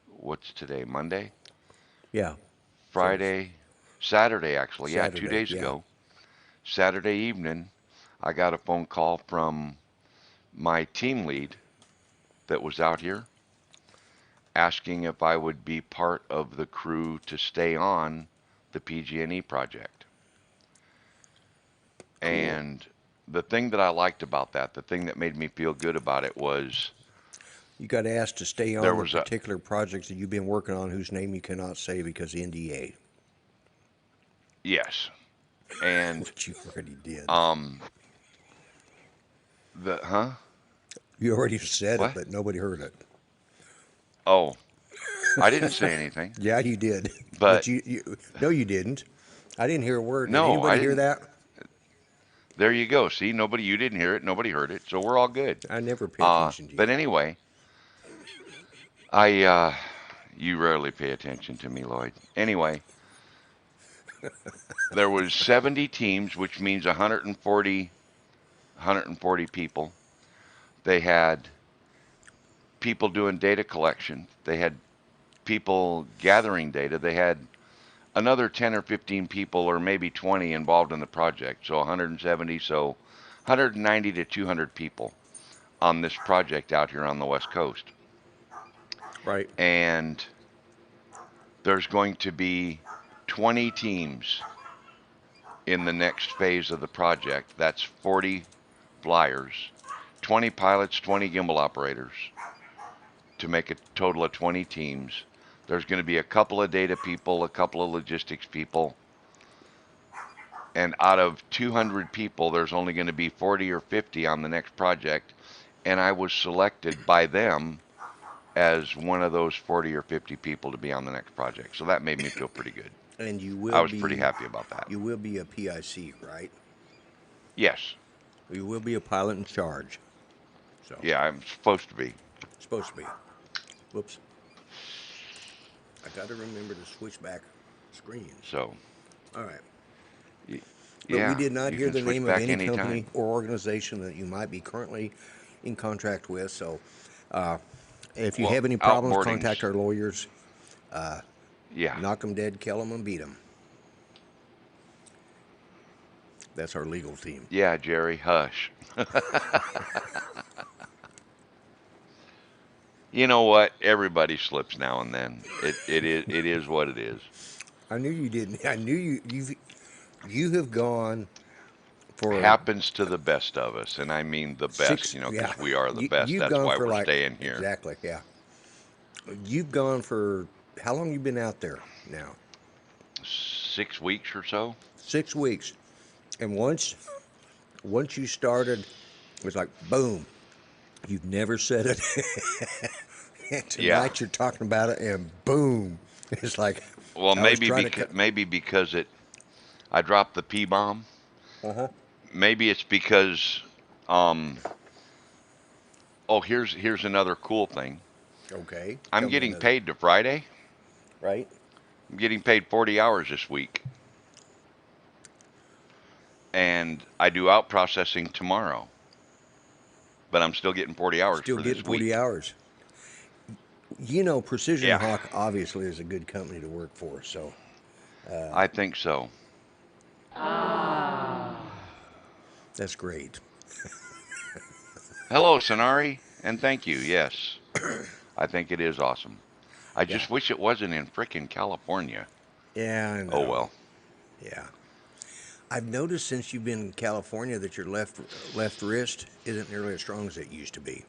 what's today? Monday?
Yeah. So
Friday? Saturday, actually. Yeah, two
Saturday,
days
yeah.
ago. Saturday evening, I got a phone call from my team lead that was out here asking if I would be part of the crew to stay on the PG&E project.
Cool.
And the thing that I liked about that, the thing that made me feel good about it was
You got asked to stay
there
on the
was a
particular projects that you've been working on whose name you cannot say because NDA,
yes. And
which you already did.
um the huh?
You already said it,
What?
but nobody heard it.
Oh, I didn't say anything.
Yeah, you did. But
But
no, you didn't. I didn't hear a word. Did
no, I
anybody hear
didn't.
that?
There you go. See, nobody you didn't hear it, nobody heard it. So we're all good.
I never pay attention to
But
you.
anyway, I you rarely pay attention to me, Lloyd. Anyway, there was 70 teams, which means 140 people. They had people doing data collection. They had people gathering data. They had another 10 or 15 people, or maybe 20, involved in the project. So 170, so 190 to 200 people on this project out here on the West Coast.
Right.
And there's going to be 20 teams in the next phase of the project. That's 40 flyers, 20 pilots, 20 gimbal operators to make a total of 20 teams. There's going to be a couple of data people, a couple of logistics people, and out of 200 people, there's only going to be 40 or 50 on the next project. And I was selected by them as one of those 40 or 50 people to be on the next project. So that made me feel pretty good.
And
I was pretty happy about that.
you will be a PIC, right?
Yes.
You will be a pilot in charge. So
Yeah, I'm supposed to be.
supposed to be. Whoops. I got to remember to switch back screens.
So,
All right. But we
yeah,
did not
you
hear
can
the
switch
name of
back
any company
anytime.
or organization that you might be currently in contract with. So if you
Well,
have any problems,
outboardings.
contact our lawyers.
Yeah.
Knock 'em dead, kill 'em, and beat 'em. That's our legal team.
Yeah, Jerry, hush. You know what? Everybody slips now and then. It is what it is.
I knew you didn't. I knew you have gone for
Happens to the best of us, and I mean the best,
six.
you know,
Yeah,
because we are the best.
you've
That's
gone
why
for
we're
like
staying here.
exactly. Yeah, you've gone for how long? You been out there now?
6 weeks or so.
6 weeks. And once you started, it was like boom. You've never said it. And
Yeah.
tonight you're talking about it, and boom, it's like
Well,
I was
maybe
trying to
because
cut.
I dropped the P bomb.
Uh huh.
Maybe it's because um oh, here's another cool thing.
Okay,
I'm
tell me
getting
another.
paid to Friday.
Right?
I'm getting paid 40 hours this week, and I do out processing tomorrow, but I'm still getting 40 hours
Still
for
getting
this
40
week.
hours. You know, Precision
Yeah,
Hawk obviously is a good company to work for. So
I think so.
that's great.
Hello, Sonari, and thank you. Yes, I think it is awesome. I
Yeah.
just wish it wasn't in frickin' California.
Yeah, I
Oh
know.
well.
Yeah. I've noticed since you've been in California that your left wrist isn't nearly as strong as it used to be.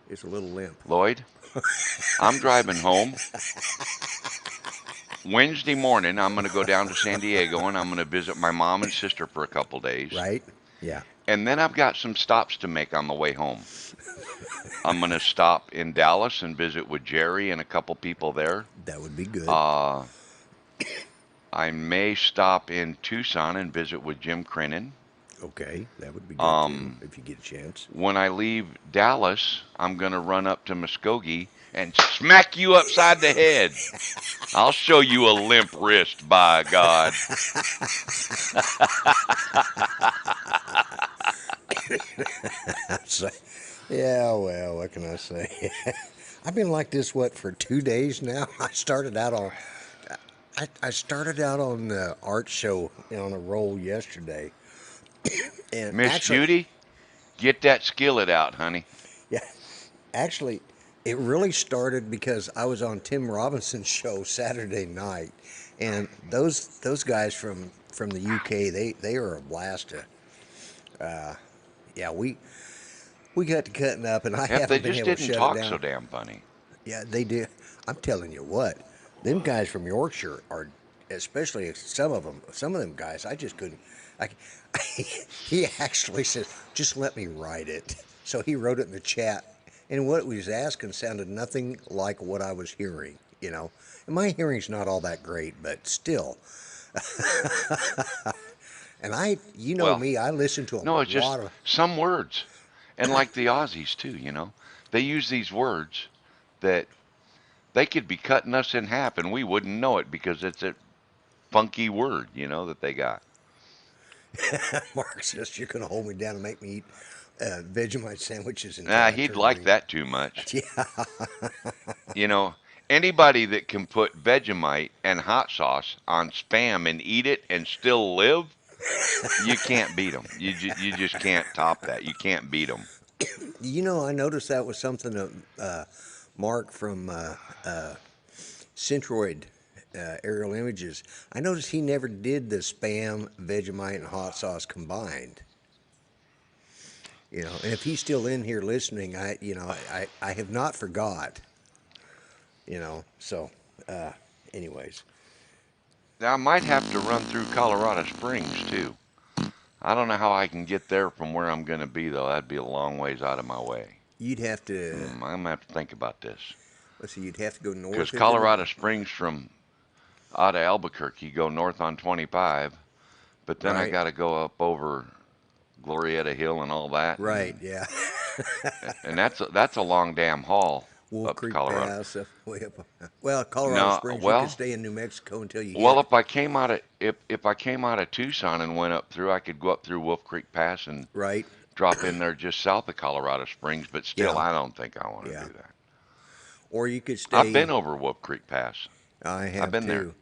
It's a little limp.
Lloyd, I'm driving home. Wednesday morning, I'm going to go down to San Diego and I'm going to visit my mom and sister for a couple days.
Right? Yeah.
And then I've got some stops to make on the way home. I'm going to stop in Dallas and visit with Jerry and a couple people there.
That would be good.
Uh, I may stop in Tucson and visit with Jim Crinan.
Okay, that would be good too
Um,
if you get a chance.
when I leave Dallas, I'm going to run up to Muskogee and smack you upside the head. I'll show you a limp wrist, by God.
So, yeah, well, what can I say? I've been like this what for 2 days now. I started out on the art show on a roll yesterday, and
Miss
actually,
Judy, get that skillet out, honey.
yeah, actually, it really started because I was on Tim Robinson's show Saturday night, and those guys from the UK they are a blast to. Yeah, we got to cutting up, and I
Yep, they
haven't been
just
able to
didn't
shut it
talk so
down.
damn funny.
Yeah, they do. I'm telling you what, them guys from Yorkshire are, especially some of them guys, I just couldn't. I, he actually said, just let me write it. So he wrote it in the chat, and what he was asking sounded nothing like what I was hearing. And my hearing's not all that great, but still. And you know
Well,
me, I listen to a
no, it's just
lot of.
some words. And like the Aussies, too, you know, they use these words that they could be cutting us in half and we wouldn't know it because it's a funky word, you know, that they got.
Mark says you're going to hold me down and make me eat Vegemite sandwiches until
Nah,
I
he'd
turn
like
green.
that too much.
Yeah,
You know, anybody that can put Vegemite and hot sauce on Spam and eat it and still live, you can't beat them. You just can't top that. You can't beat them.
I noticed that was something that Mark from Centroid Aerial Images. I noticed he never did the Spam, Vegemite, and hot sauce combined. And if he's still in here listening, I have not forgot. So, anyways.
Now, I might have to run through Colorado Springs too. I don't know how I can get there from where I'm going to be, though. That'd be a long ways out of my way.
You'd have to,
I'm going to have to think about this.
let's see, you'd have to go
Because
north into the,
Colorado Springs from out of Albuquerque, go north on 25, but then I
right?
got to go up over Glorieta Hill and all that,
Right, yeah.
and that's a long damn haul
Wolf
up to
Creek
Colorado.
Pass, way up. Well, Colorado
No,
Springs, you could
well,
stay in New Mexico until you
well,
hit.
if I came out of Tucson and went up through, I could go up through Wolf Creek Pass and
Right?
drop in there just south of Colorado Springs. But still,
Yeah,
I don't think I want to
yeah.
do that.
Or you could
I've been
stay.
over Wolf Creek Pass.
I
I've
have
been there.
too.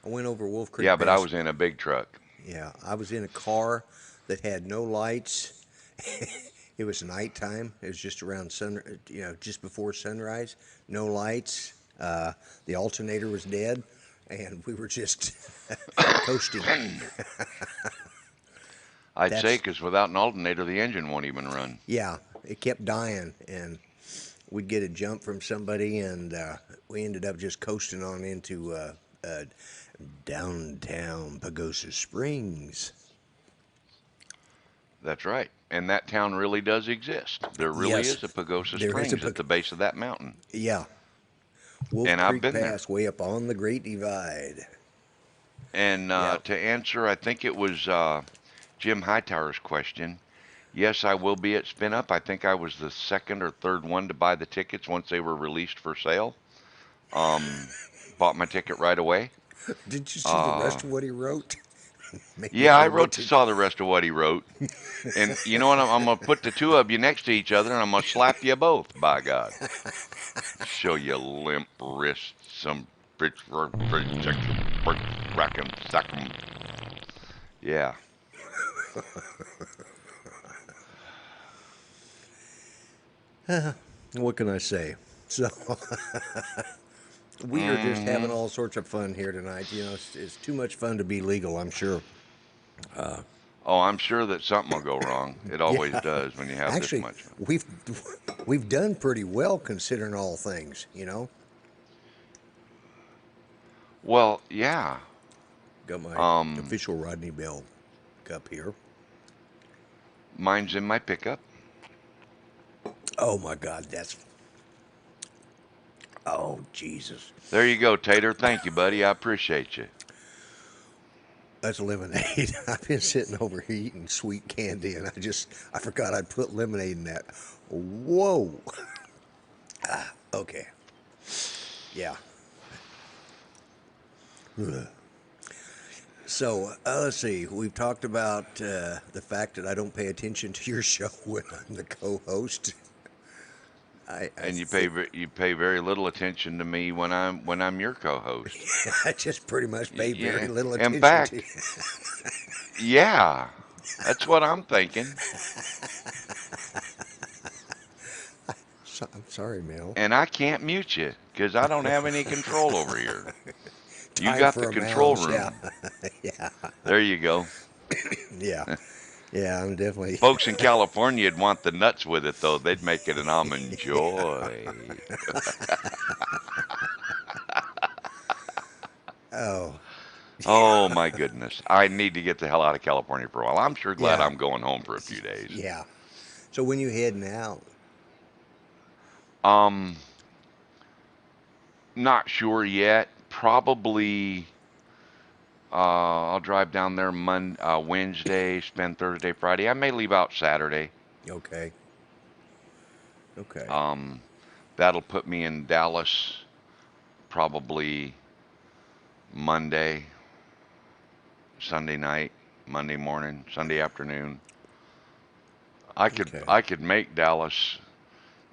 I went over Wolf
Yeah,
Creek
but I
Pass.
was in a big truck.
Yeah, I was in a car that had no lights. It was nighttime. It was just around just before sunrise. No lights. The alternator was dead, and we were just coasting.
I'd say
That's,
because without an alternator, the engine won't even run.
yeah, it kept dying, and we'd get a jump from somebody, and we ended up just coasting on into downtown Pagosa Springs.
That's right. And that town really does exist. There really
Yes,
is a Pagosa
there is a
Springs at the base of that mountain.
yeah, Wolf
And I've
Creek
been there.
Pass way up on the Great Divide.
And
Yeah.
to answer, I think it was Jim Hightower's question. Yes, I will be at Spin Up. I think I was the second or third one to buy the tickets once they were released for sale. Um, Bought my ticket right away.
Did you see the rest
Uh,
of what he wrote? Maybe
yeah, I
we'll get
wrote
to.
saw the rest of what he wrote. And you know what? I'm gonna put the two of you next to each other, and I'm gonna slap you both. By God, show you limp wrists, some bitch, rack 'em, sack 'em. Yeah.
What can I say? So we are just having
Hmm.
all sorts of fun here tonight. It's too much fun to be legal, I'm sure.
Oh, I'm sure that something will go wrong. It always
Yeah,
does when you have this
actually,
much fun.
we've we've done pretty well considering all things.
Well, yeah.
Got my
Um,
official Rodney Bell cup here.
Mine's in my pickup.
Oh my God, oh Jesus,
There you go, Tater. Thank you, buddy. I appreciate you.
that's lemonade. I've been sitting over here eating sweet candy, and I forgot I'd put lemonade in that. Whoa. Okay. Yeah. So let's see. We've talked about the fact that I don't pay attention to your show when I'm the co-host. I
And
think
you pay very little attention to me when I'm your co-host.
I just pretty much pay very
Yeah.
little
In
attention to you.
fact, yeah, that's what I'm thinking.
So, I'm sorry, Mel.
And I can't mute you because I don't have any control over here. You
Time
got the
for a
control
mouse. Yeah.
room.
Yeah.
There you go.
Yeah. Yeah. I'm definitely.
Folks in California would want the nuts with it, though. They'd make it an almond joy.
Oh. Yeah.
Oh my goodness. I need to get the hell out of California for a while. I'm sure glad
Yeah.
I'm going home for a few days.
Yeah. So when you heading out?
Um, Not sure yet. Probably I'll drive down there Wednesday, spend Thursday, Friday. I may leave out Saturday.
Okay. Okay.
Um, that'll put me in Dallas probably Monday, Sunday night, Monday morning, Sunday afternoon.
Okay.
I could make Dallas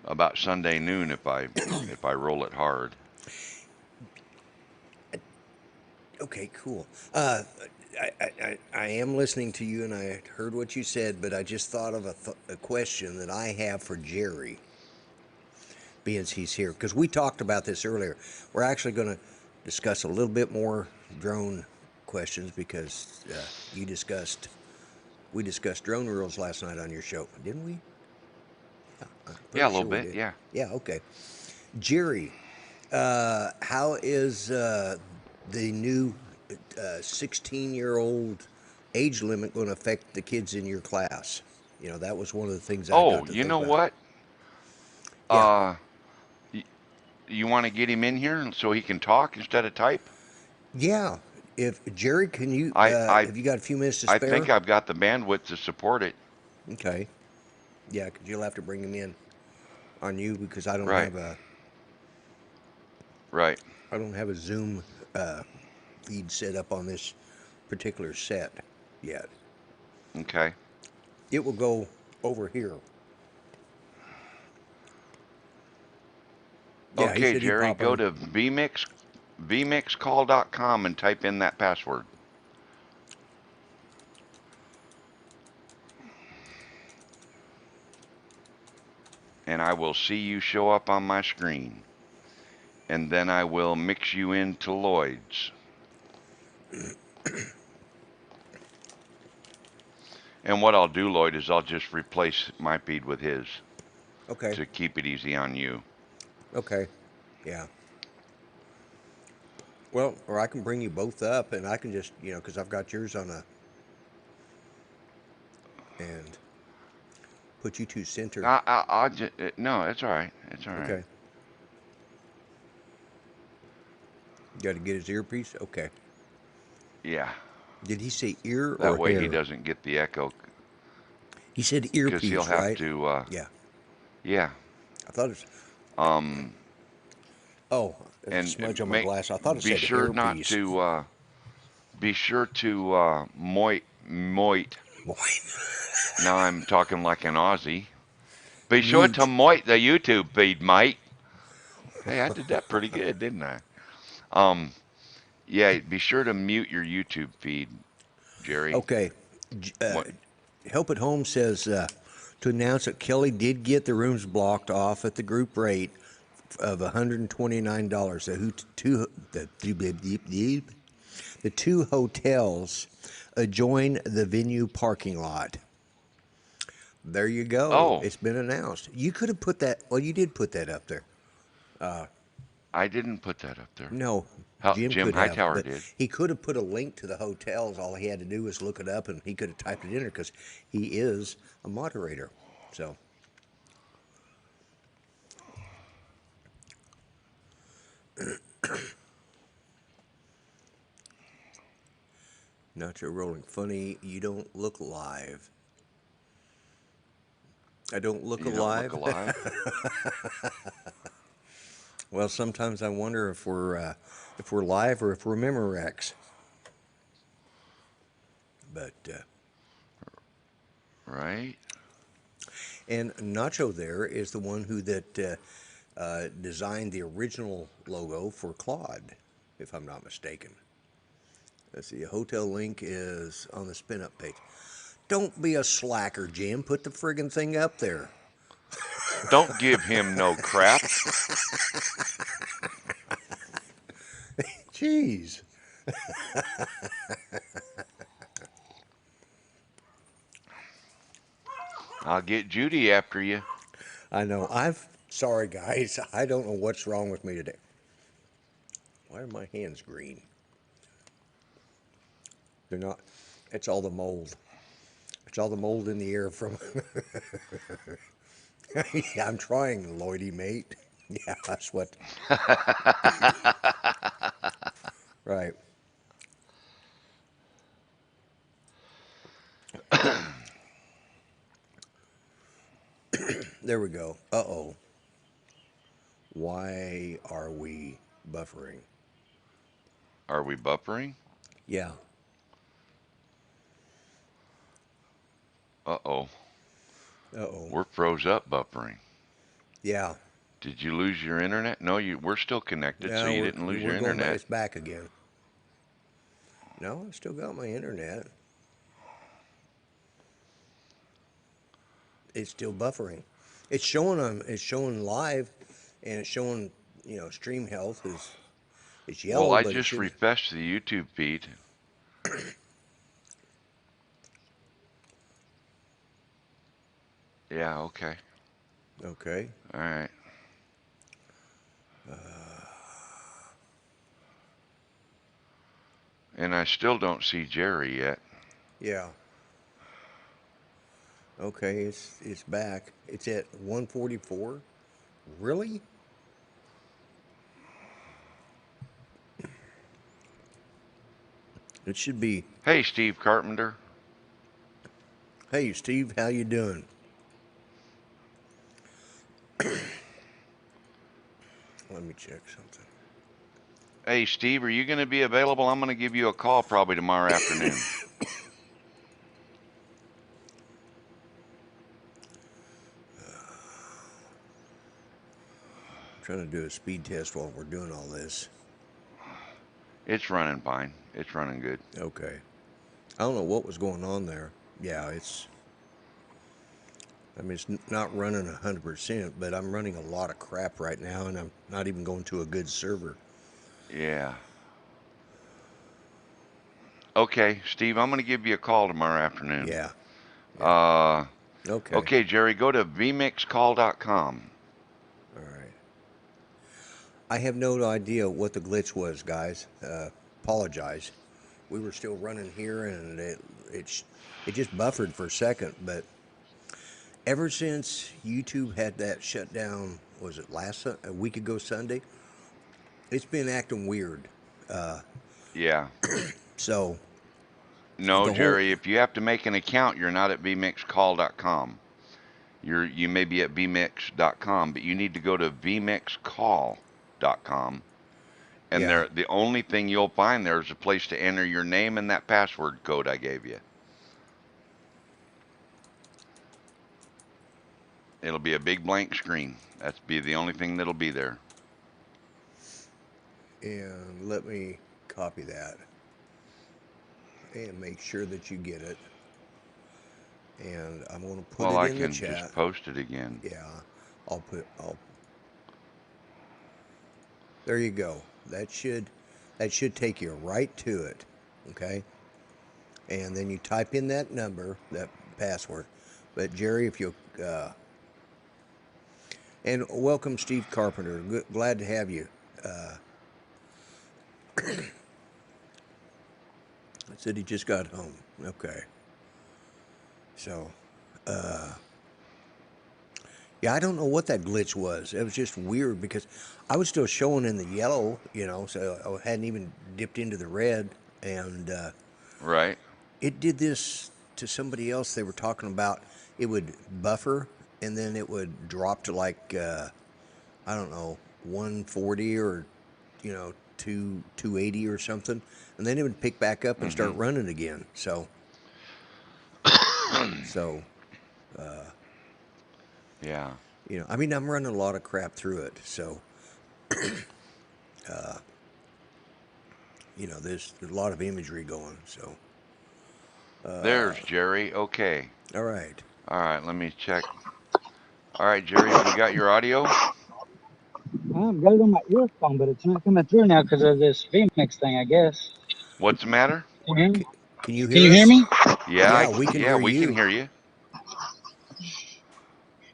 about Sunday noon if I roll it hard.
Okay, cool. I am listening to you, and I heard what you said, but I just thought of a question that I have for Jerry, being as he's here, because we talked about this earlier. We're actually going to discuss a little bit more drone questions because we discussed drone rules last night on your show, didn't we? I'm
Yeah, a
pretty
little
sure we
bit.
did.
Yeah.
Yeah. Okay. Jerry, how is the new 16-year-old age limit going to affect the kids in your class? That was one of the things I
Oh,
got to
you
think
know
about.
what?
Yeah,
Uh, y- you want to get him in here so he can talk instead of type?
yeah. If Jerry, can you?
I I
Have you got a few minutes to
I think
spare?
I've got the bandwidth to support it.
Okay. Yeah, because you'll have to bring him in on you because
Right. Right.
I don't have a Zoom uh, feed set up on this particular set yet.
Okay.
It will go over here. Yeah, he
Okay,
said he'd
Jerry,
pop
go
on.
to vmix vmixcall.com and type in that password. And I will see you show up on my screen. And then I will mix you into Lloyd's. And what I'll do, Lloyd, is I'll just replace my feed with his
Okay.
to keep it easy on you.
Okay. Yeah. Well, or I can bring you both up, and I can just, because I've got yours on and put you two center.
I'll just, no, it's all right. It's all right.
Okay. You got to get his earpiece. Okay.
Yeah.
Did he say ear
That
or
way he
hair?
doesn't get the echo
He said
because he'll
earpiece,
have
right?
to,
Yeah.
yeah.
I thought it's.
Um,
Oh, there's a
and
smudge on my
make
glass. I thought it
be
said
sure not
hairpiece.
to, be sure to, moit.
Boy,
Now I'm talking like an Aussie. Be sure to
mute.
moit the YouTube feed, mate. Hey, I did that pretty good, didn't I? Um, yeah, be sure to mute your YouTube feed, Jerry.
Okay.
What?
Help at Home says to announce that Kelly did get the rooms blocked off at the group rate of $129. The two hotels adjoin the venue parking lot. There you go.
Oh,
It's been announced. You could have put that. Well, you did put that up there.
I didn't put that up there.
No,
How,
Jim
Jim
could have,
Hightower
but
did.
he could have put a link to the hotels. All he had to do was look it up, and he could have typed it in there because he is a moderator. So, Nacho rolling. Funny, you don't look live. I don't look
You don't look
alive.
alive.
Well, sometimes I wonder if we're live or if we're Memorex. But
Right?
and Nacho there is the one who designed the original logo for Claude, if I'm not mistaken. Let's see, a hotel link is on the spin up page. Don't be a slacker, Jim. Put the friggin' thing up there.
Don't give him no crap.
Jeez.
I'll get Judy after you.
I know. Sorry, guys. I don't know what's wrong with me today. Why are my hands green? They're not. It's all the mold. It's all the mold in the air from. Yeah, I'm trying, Lloydie, mate. Yeah, that's what. Right. There we go. Uh oh. Why are we buffering?
Are we buffering?
Yeah.
Uh-oh.
Uh oh.
We're froze up buffering.
Yeah.
Did you lose your internet? No, we're still connected, so
No,
you didn't lose
we're
your
going back.
internet.
It's back again. No, I still got my internet. It's still buffering. It's showing live, and it's showing stream health is it's
Well,
yellow,
I
but it
just
should.
refreshed the YouTube feed. Yeah, okay.
Okay.
All right. And I still don't see Jerry yet.
Yeah. Okay. It's back. It's at 144. Really? It should be.
Hey, Steve Carpenter.
Hey, Steve, how you doing? Let me check something.
Hey, Steve, are you going to be available? I'm going to give you a call probably tomorrow afternoon.
I'm trying to do a speed test while we're doing all this.
It's running fine. It's running good.
Okay. I don't know what was going on there. Yeah, I mean, it's not running 100%, but I'm running a lot of crap right now, and I'm not even going to a good server.
Yeah. Okay, Steve, I'm going to give you a call tomorrow afternoon.
Yeah, yeah.
Uh,
Okay.
okay, Jerry, go to vmixcall.com.
All right. I have no idea what the glitch was, guys. Apologize. We were still running here, and it just buffered for a second. But ever since YouTube had that shut down, was it a week ago Sunday? It's been acting weird. Uh,
Yeah.
so
No,
the whole
Jerry, if you have to make an account, you're not at vmixcall.com. You may be at vmix.com, but you need to go to vmixcall.com. And
yeah.
the only thing you'll find there is a place to enter your name and that password code I gave you. It'll be a big blank screen. That's be the only thing that'll be there.
And let me copy that and make sure that you get it. And I'm going to put
Well,
it
I
in the
can just
chat.
post it again.
Yeah, I'll there you go. That should take you right to it. Okay? And then you type in that number, that password. But Jerry, if you'll and welcome Steve Carpenter. Glad to have you. Uh, said he just got home. Okay. So, yeah, I don't know what that glitch was. It was just weird because I was still showing in the yellow, so I hadn't even dipped into the red. And
Right?
it did this to somebody else. They were talking about it would buffer and then it would drop to like, I don't know, 140 or, 280 or something. And then it would pick back up and
Mm-hmm.
start running again. So,
Yeah.
I mean, I'm running a lot of crap through it. So, there's a lot of imagery going. So,
There's Jerry. Okay.
all right.
All right, let me check. All right, Jerry, have we got your audio?
I've got it on my earphone, but it's not coming through now because of this VMix thing, I guess.
What's the matter?
Can you hear me?
C- can you
Can
hear
you hear
us?
me?
Yeah, we can
Yeah,
hear
we can
you.
hear you.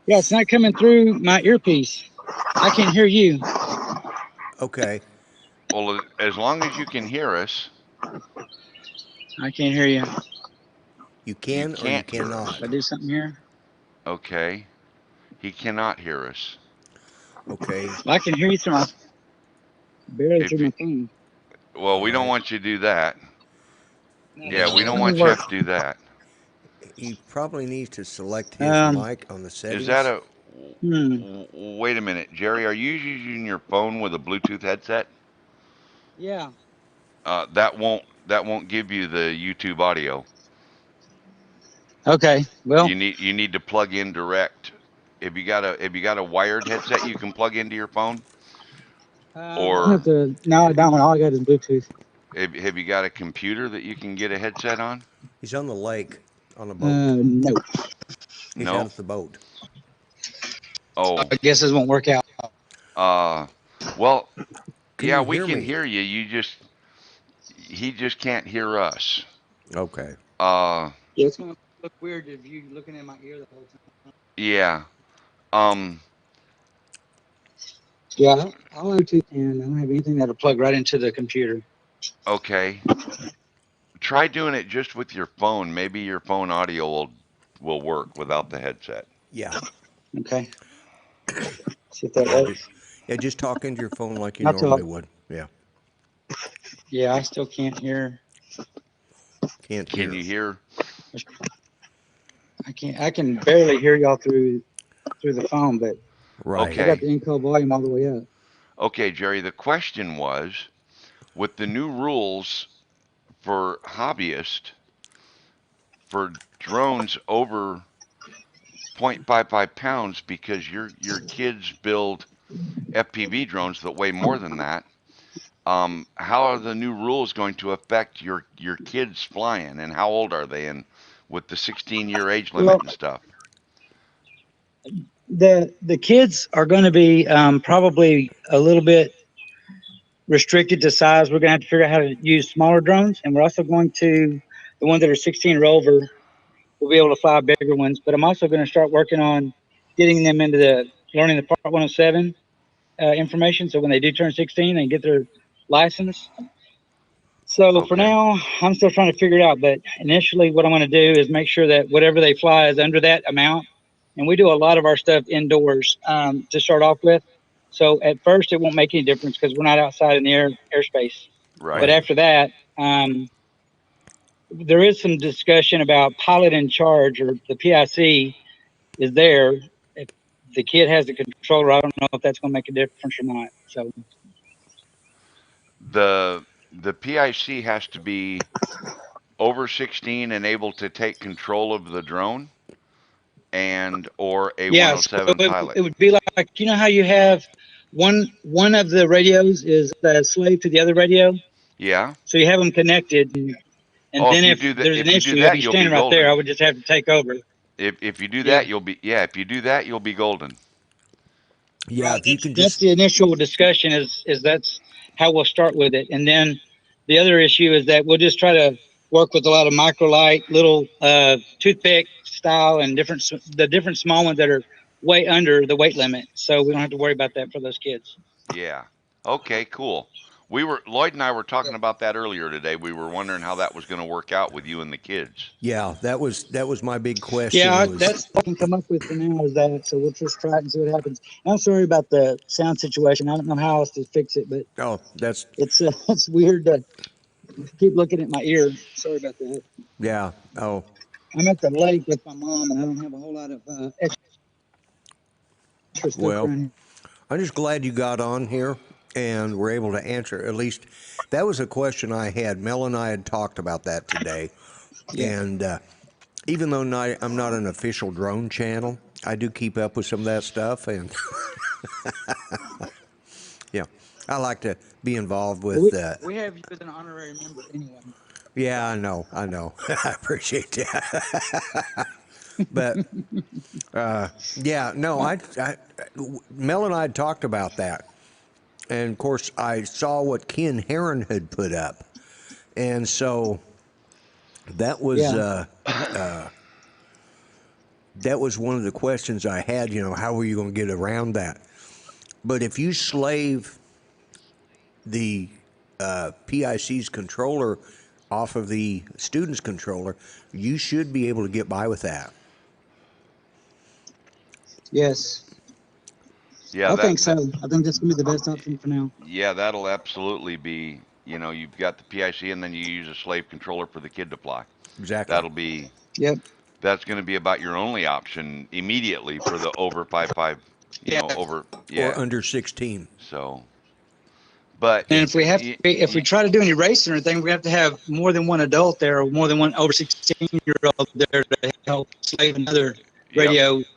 Yeah, it's not coming through my earpiece. I can't hear you.
Okay.
Well, as long as you can hear us,
I can't hear you.
You
you
can or you
can't hear
Should
us.
I
cannot.
do something here?
Okay. He cannot hear us.
Okay.
Well, I can hear you barely
If
through my phone.
well,
All
we don't
right.
want you to do that. Yeah, we
Let
don't
me
want you to
work.
have to do that.
He probably needs to select his
Um,
mic on the
Is that
settings.
a
hmm.
wait a minute, Jerry, are you using your phone with a Bluetooth headset?
Yeah.
That won't give you the YouTube audio.
Okay. Well,
You need to plug in direct. Have you got a wired headset you can plug into your phone?
I have
Or
to. No, I don't. All I got is Bluetooth.
have you got a computer that you can get a headset on?
He's on the lake on a boat.
No.
He's out
No?
at the boat.
Oh,
I guess this won't work out.
uh, well,
Can
yeah,
you
we
hear
can
me?
hear you. He just can't hear us.
Okay.
Uh,
Yeah, it's gonna look weird if you looking at my ear the whole time.
yeah. Um,
Yeah, I'll Bluetooth and I don't have anything that'll plug right into the computer.
okay. Try doing it just with your phone. Maybe your phone audio will work without the headset.
Yeah.
Okay. See if that
Yeah. Just
works.
yeah. Just talk into your phone like you
I'll
normally
talk.
would. Yeah.
Yeah, I still can't hear.
Can't
Can
hear.
you hear?
I can't. I can barely hear y'all through the phone, but I
Right.
got
Okay.
the in-call volume all the way up.
Okay, Jerry, the question was with the new rules for hobbyists for drones over 0.55 pounds because your kids build FPV drones that weigh more than that. How are the new rules going to affect your kids flying, and how old are they, and with the 16-year age limit
Well,
and stuff?
the kids are going to be probably a little bit restricted to size. We're going to have to figure out how to use smaller drones, and we're also going to the ones that are 16 or over. We'll be able to fly bigger ones. But I'm also going to start working on getting them into the learning the Part 107 information. So when they do turn 16, they get their license. So for
Okay.
now, I'm still trying to figure it out. But initially, what I'm going to do is make sure that whatever they fly is under that amount. And we do a lot of our stuff indoors to start off with. So at first, it won't make any difference because we're not outside in the airspace. But
Right.
Right.
after that, there is some discussion about pilot in charge or the PIC is there. If the kid has the controller, I don't know if that's going to make a difference or not. So
The PIC has to be over 16 and able to take control of the drone and or a
yeah, so
107
it
pilot.
would be like you know how you have one of the radios is a slave to the other radio,
Yeah.
so you have them connected, and
Oh,
then if there's an
if you do
issue, if
that,
you're
you'll be
standing right there, I
golden.
would just have to take over.
If you do
Yeah.
that, you'll be yeah. If you do that, you'll be golden.
Yeah,
Right.
if you can
That's
just
the initial discussion is that's how we'll start with it. And then the other issue is that we'll just try to work with a lot of microlight, little toothpick style and the different small ones that are way under the weight limit. So we don't have to worry about that for those kids.
Yeah. Okay. Cool. Lloyd and I were talking about that earlier today. We were wondering how that was going to work out with you and the kids.
yeah, that was my big
Yeah,
question was
that's all I can come up with for now is that. So we'll just try it and see what happens. I'm sorry about the sound situation. I don't know how else to fix it, but
oh, that's
it's weird to keep looking at my ear. Sorry about that.
yeah. Oh,
I'm at the lake with my mom, and I don't have a whole lot of extra stuff
well,
around here.
I'm just glad you got on here and were able to answer. At least that was a question I had. Mel and I had talked about that today.
Yeah.
And even though I'm not an official drone channel, I do keep up with some of that stuff. And yeah, I like to be involved
Well,
with.
we have you as an honorary member anyway.
Yeah, I know. I appreciate that. But yeah, no, Mel and I had talked about that. And of course, I saw what Ken Heron had put up. And so that was
Yeah.
uh, that was one of the questions I had. How were you going to get around that? But if you slave the PIC's controller off of the student's controller, you should be able to get by with that.
Yes.
Yeah.
I think so. I think that's gonna be the best option for now.
Yeah. That'll absolutely be. You've got the PIC, and then you use a slave controller for the kid to fly.
Exactly.
That'll be
Yep.
that's going to be about your only option immediately for the over 5.5.
Yeah.
Over.
Or
Yeah.
under 16.
So, but
And if we try to do any racing or anything, we have to have more than one adult there or more than one over 16-year-old there to help slave another
yep.
radio with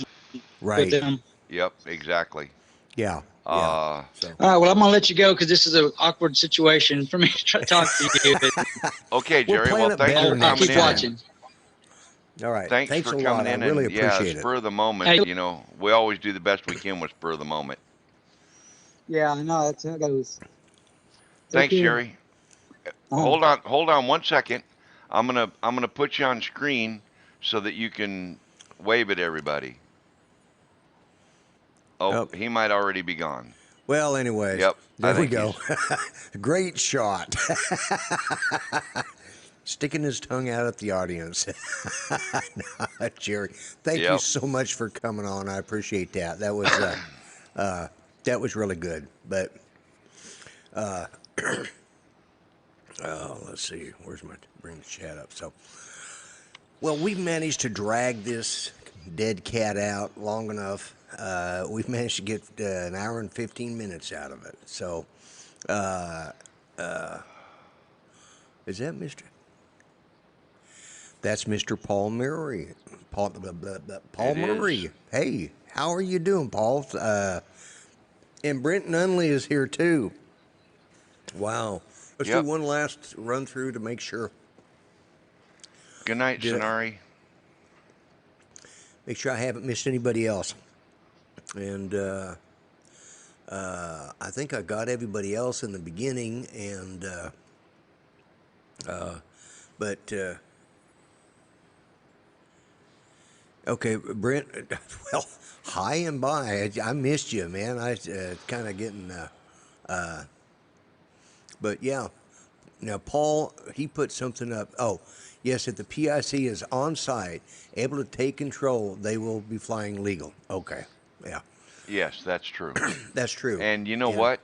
Right.
them.
Yep. Exactly.
Yeah. Yeah.
Uh,
So,
All right. Well, I'm gonna let you go because this is an awkward situation for me to try to talk to you.
okay,
we'll
Jerry. Well,
plan it
thanks
better
for
I'll
coming
next
keep
in,
time.
and
watching.
All right.
thanks
Thanks
for
a
coming
lot. I
in.
really
And yeah,
appreciate it.
spur of the moment.
Hey.
We always do the best we can with spur of the moment.
Yeah, I know that's how it goes. Take
Thanks,
care.
Jerry.
Uh-huh.
Hold on 1 second. I'm gonna put you on screen so that you can wave at everybody. Oh,
Oh,
he might already be gone.
well, anyways,
Yep, I
there we
think
go.
he's.
Great shot. Sticking his tongue out at the audience. No, Jerry, thank you
Yep.
so much for coming on. I appreciate that. That was really good. But let's see. Where's my bring the chat up? So, well, we've managed to drag this dead cat out long enough. We've managed to get an hour and 15 minutes out of it. So, is that Mr.? That's Mr. Paul Murray. Paul
It is.
Murray. Hey, how are you doing, Paul? And Brent Nunley is here too. Wow. Let's do
Yep.
one last run through to make sure.
Good night,
Did I,
Sonari.
make sure I haven't missed anybody else. And I think I got everybody else in the beginning. And but okay, Brent. Well, hi and bye. I missed you, man. I kind of getting. But yeah. Now, Paul, he put something up. Oh, yes, if the PIC is on site, able to take control, they will be flying legal. Okay. Yeah,
Yes, that's true.
that's true.
And you know
And
what?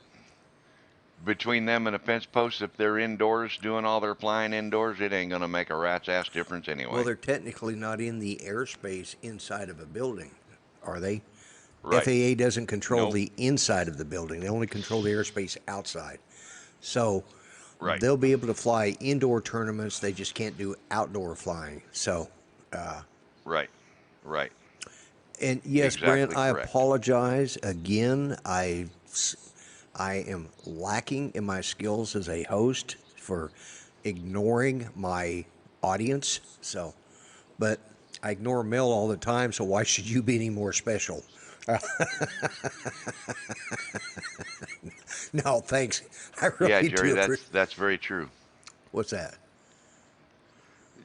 Between them and a fence post, if they're indoors doing all their flying indoors, it ain't gonna make a rat's ass difference
well,
anyway.
they're technically not in the airspace inside of a building, are they?
Right.
FAA doesn't control
Nope.
the inside of the building. They only control the airspace outside. So
Right.
they'll be able to fly indoor tournaments. They just can't do outdoor flying. So,
Right. Right.
and yes, Brent,
Exactly
I
correct.
apologize again. I am lacking in my skills as a host for ignoring my audience. So, but I ignore Mel all the time. So why should you be any more special? No, thanks. I
Yeah,
really
Jerry,
do
that's
appreciate.
that's very true.
What's that?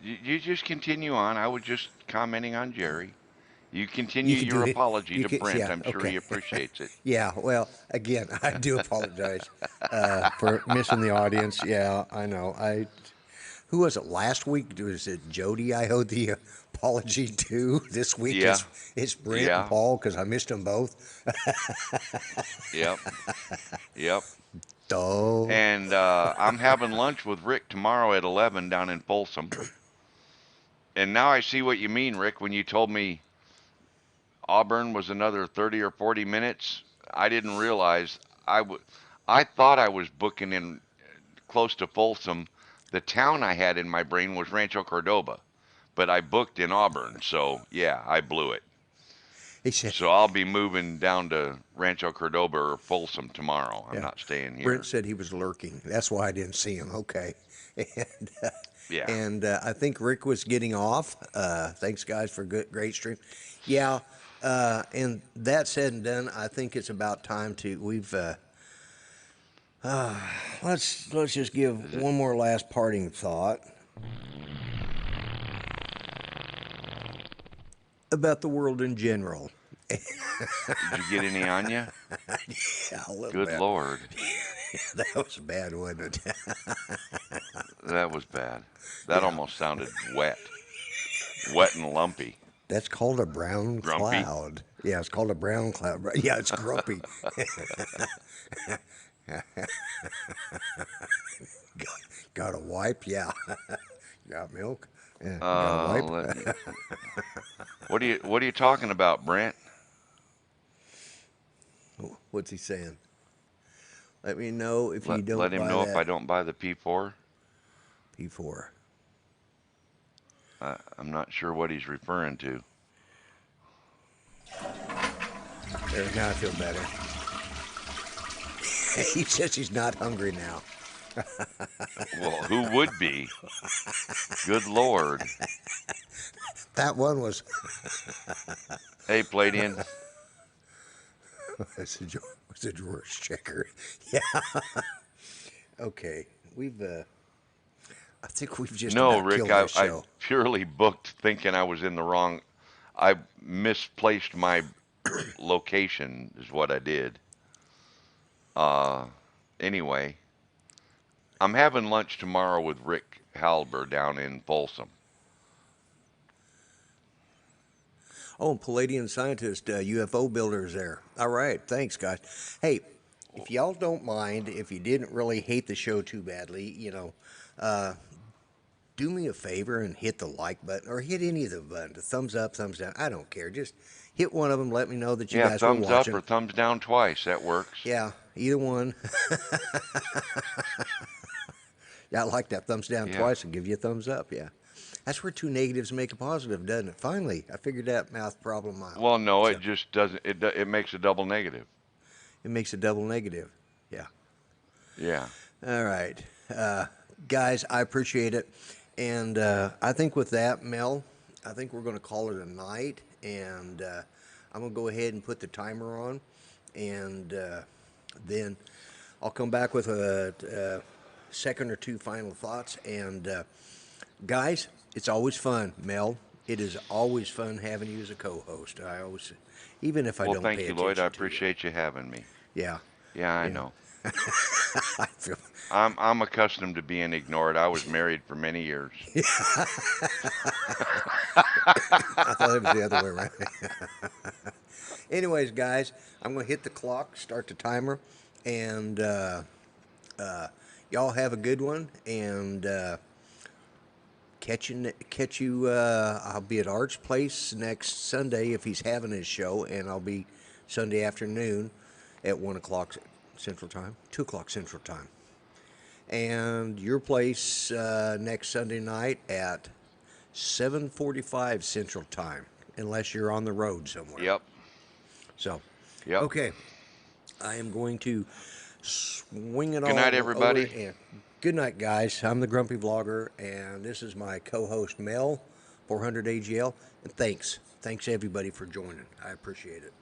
You just continue on. I was just commenting on Jerry. You
You
continue
can do
your
it.
apology
You
to
can,
Brent.
yeah,
I'm sure
okay.
he appreciates it.
Yeah, well, again, I do apologize for missing the audience. Yeah, I know. Who was it last week? Was it Jody I owed the apology to? This week
Yeah.
it's Brent and
Yeah.
Paul because I missed them both.
Yep. Yep.
Oh,
And I'm having lunch with Rick tomorrow at 11 down in Folsom. And now I see what you mean, Rick, when you told me Auburn was another 30 or 40 minutes. I didn't realize I thought I was booking in close to Folsom. The town I had in my brain was Rancho Cordova, but I booked in Auburn. So, yeah, I blew it.
he said,
So I'll be moving down to Rancho Cordova or Folsom tomorrow. I'm
yeah.
not staying
Brent
here.
said he was lurking. That's why I didn't see him. Okay. And,
Yeah.
I think Rick was getting off. Thanks, guys, for good, great stream. Yeah. And that said and done, I think it's about time to let's just give
Is it?
one more last parting thought about the world in general.
Did you get any on you?
Yeah, a little
Good
bit.
Lord.
That was bad, wasn't it?
That was bad. That
Yeah.
almost sounded wet. Wet and lumpy.
That's called a brown
Grumpy.
cloud. Yeah, it's called a brown cloud. Yeah, it's grumpy. got, got a wipe? Yeah. Got milk? Yeah. Got a wipe?
Let me. What are you talking about, Brent?
What's he saying? Let me know if you
Let
don't
him
buy
know if
that
I don't buy the P4.
P4.
I'm not sure what he's referring to.
There, now I feel better. He says he's not hungry now.
Well, who would be? Good Lord.
That one was.
Hey, Palladian.
Was a George checker. Yeah. Okay. I think we've just
No,
about
Rick,
killed this
I
show.
purely booked thinking I was in the wrong. I misplaced my location, is what I did. Uh, anyway, I'm having lunch tomorrow with Rick Halber down in Folsom.
Oh, Palladian scientist, UFO builders there. All right. Thanks, guys. Hey, if y'all don't mind, if you didn't really hate the show too badly, do me a favor and hit the like button or hit any of the buttons. Thumbs up, thumbs down. I don't care. Just hit one of them. Let me know that you
Yeah,
guys were
thumbs up
watching.
or thumbs down twice. That works.
Yeah, either one. Yeah, I like that. Thumbs down
Yeah.
twice and give you a thumbs up. Yeah. That's where two negatives make a positive, doesn't it? Finally, I figured that math problem out.
Well, no,
So
it just doesn't. It makes a double negative.
it makes a double negative. Yeah.
Yeah.
All right. Uh, Guys, I appreciate it. And I think with that, Mel, I think we're going to call it a night. And I'm going to go ahead and put the timer on. And then I'll come back with a second or two final thoughts. And guys, it's always fun, Mel. It is always fun having you as a co-host. I always, even if I
Well,
don't
thank
pay
you, Lloyd. I
attention to you.
appreciate you having me.
Yeah,
Yeah, I
yeah.
know.
I feel,
I'm accustomed to being ignored. I was married for many years.
I thought it was the other way around. Anyways, guys, I'm going to hit the clock, start the timer, and y'all have a good one. And catch you. I'll be at Art's place next Sunday if he's having his show, and I'll be Sunday afternoon at 1 o'clock Central Time, 2 o'clock Central Time, and your place next Sunday night at 7:45 Central Time, unless you're on the road somewhere.
Yep.
So,
Yep.
okay, I am going to swing it
Good night,
all over.
everybody.
And good night, guys. I'm the Grumpy Vlogger, and this is my co-host Mel, 400 AGL. And thanks everybody for joining. I appreciate it.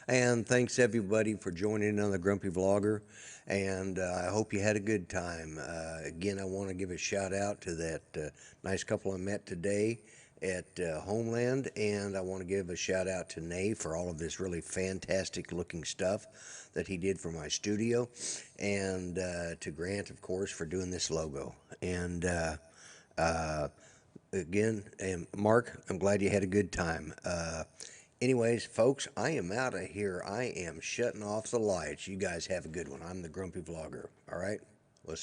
And thanks everybody for joining in on the Grumpy Vlogger. And I hope you had a good time. Again, I want to give a shout out to that nice couple I met today at Homeland. And I want to give a shout out to Nay for all of this really fantastic looking stuff that he did for my studio. And to Grant, of course, for doing this logo. And uh, again, and Mark, I'm glad you had a good time. Anyways, folks, I am out of here. I am shutting off the lights. You guys have a good one. I'm the Grumpy Vlogger. All right?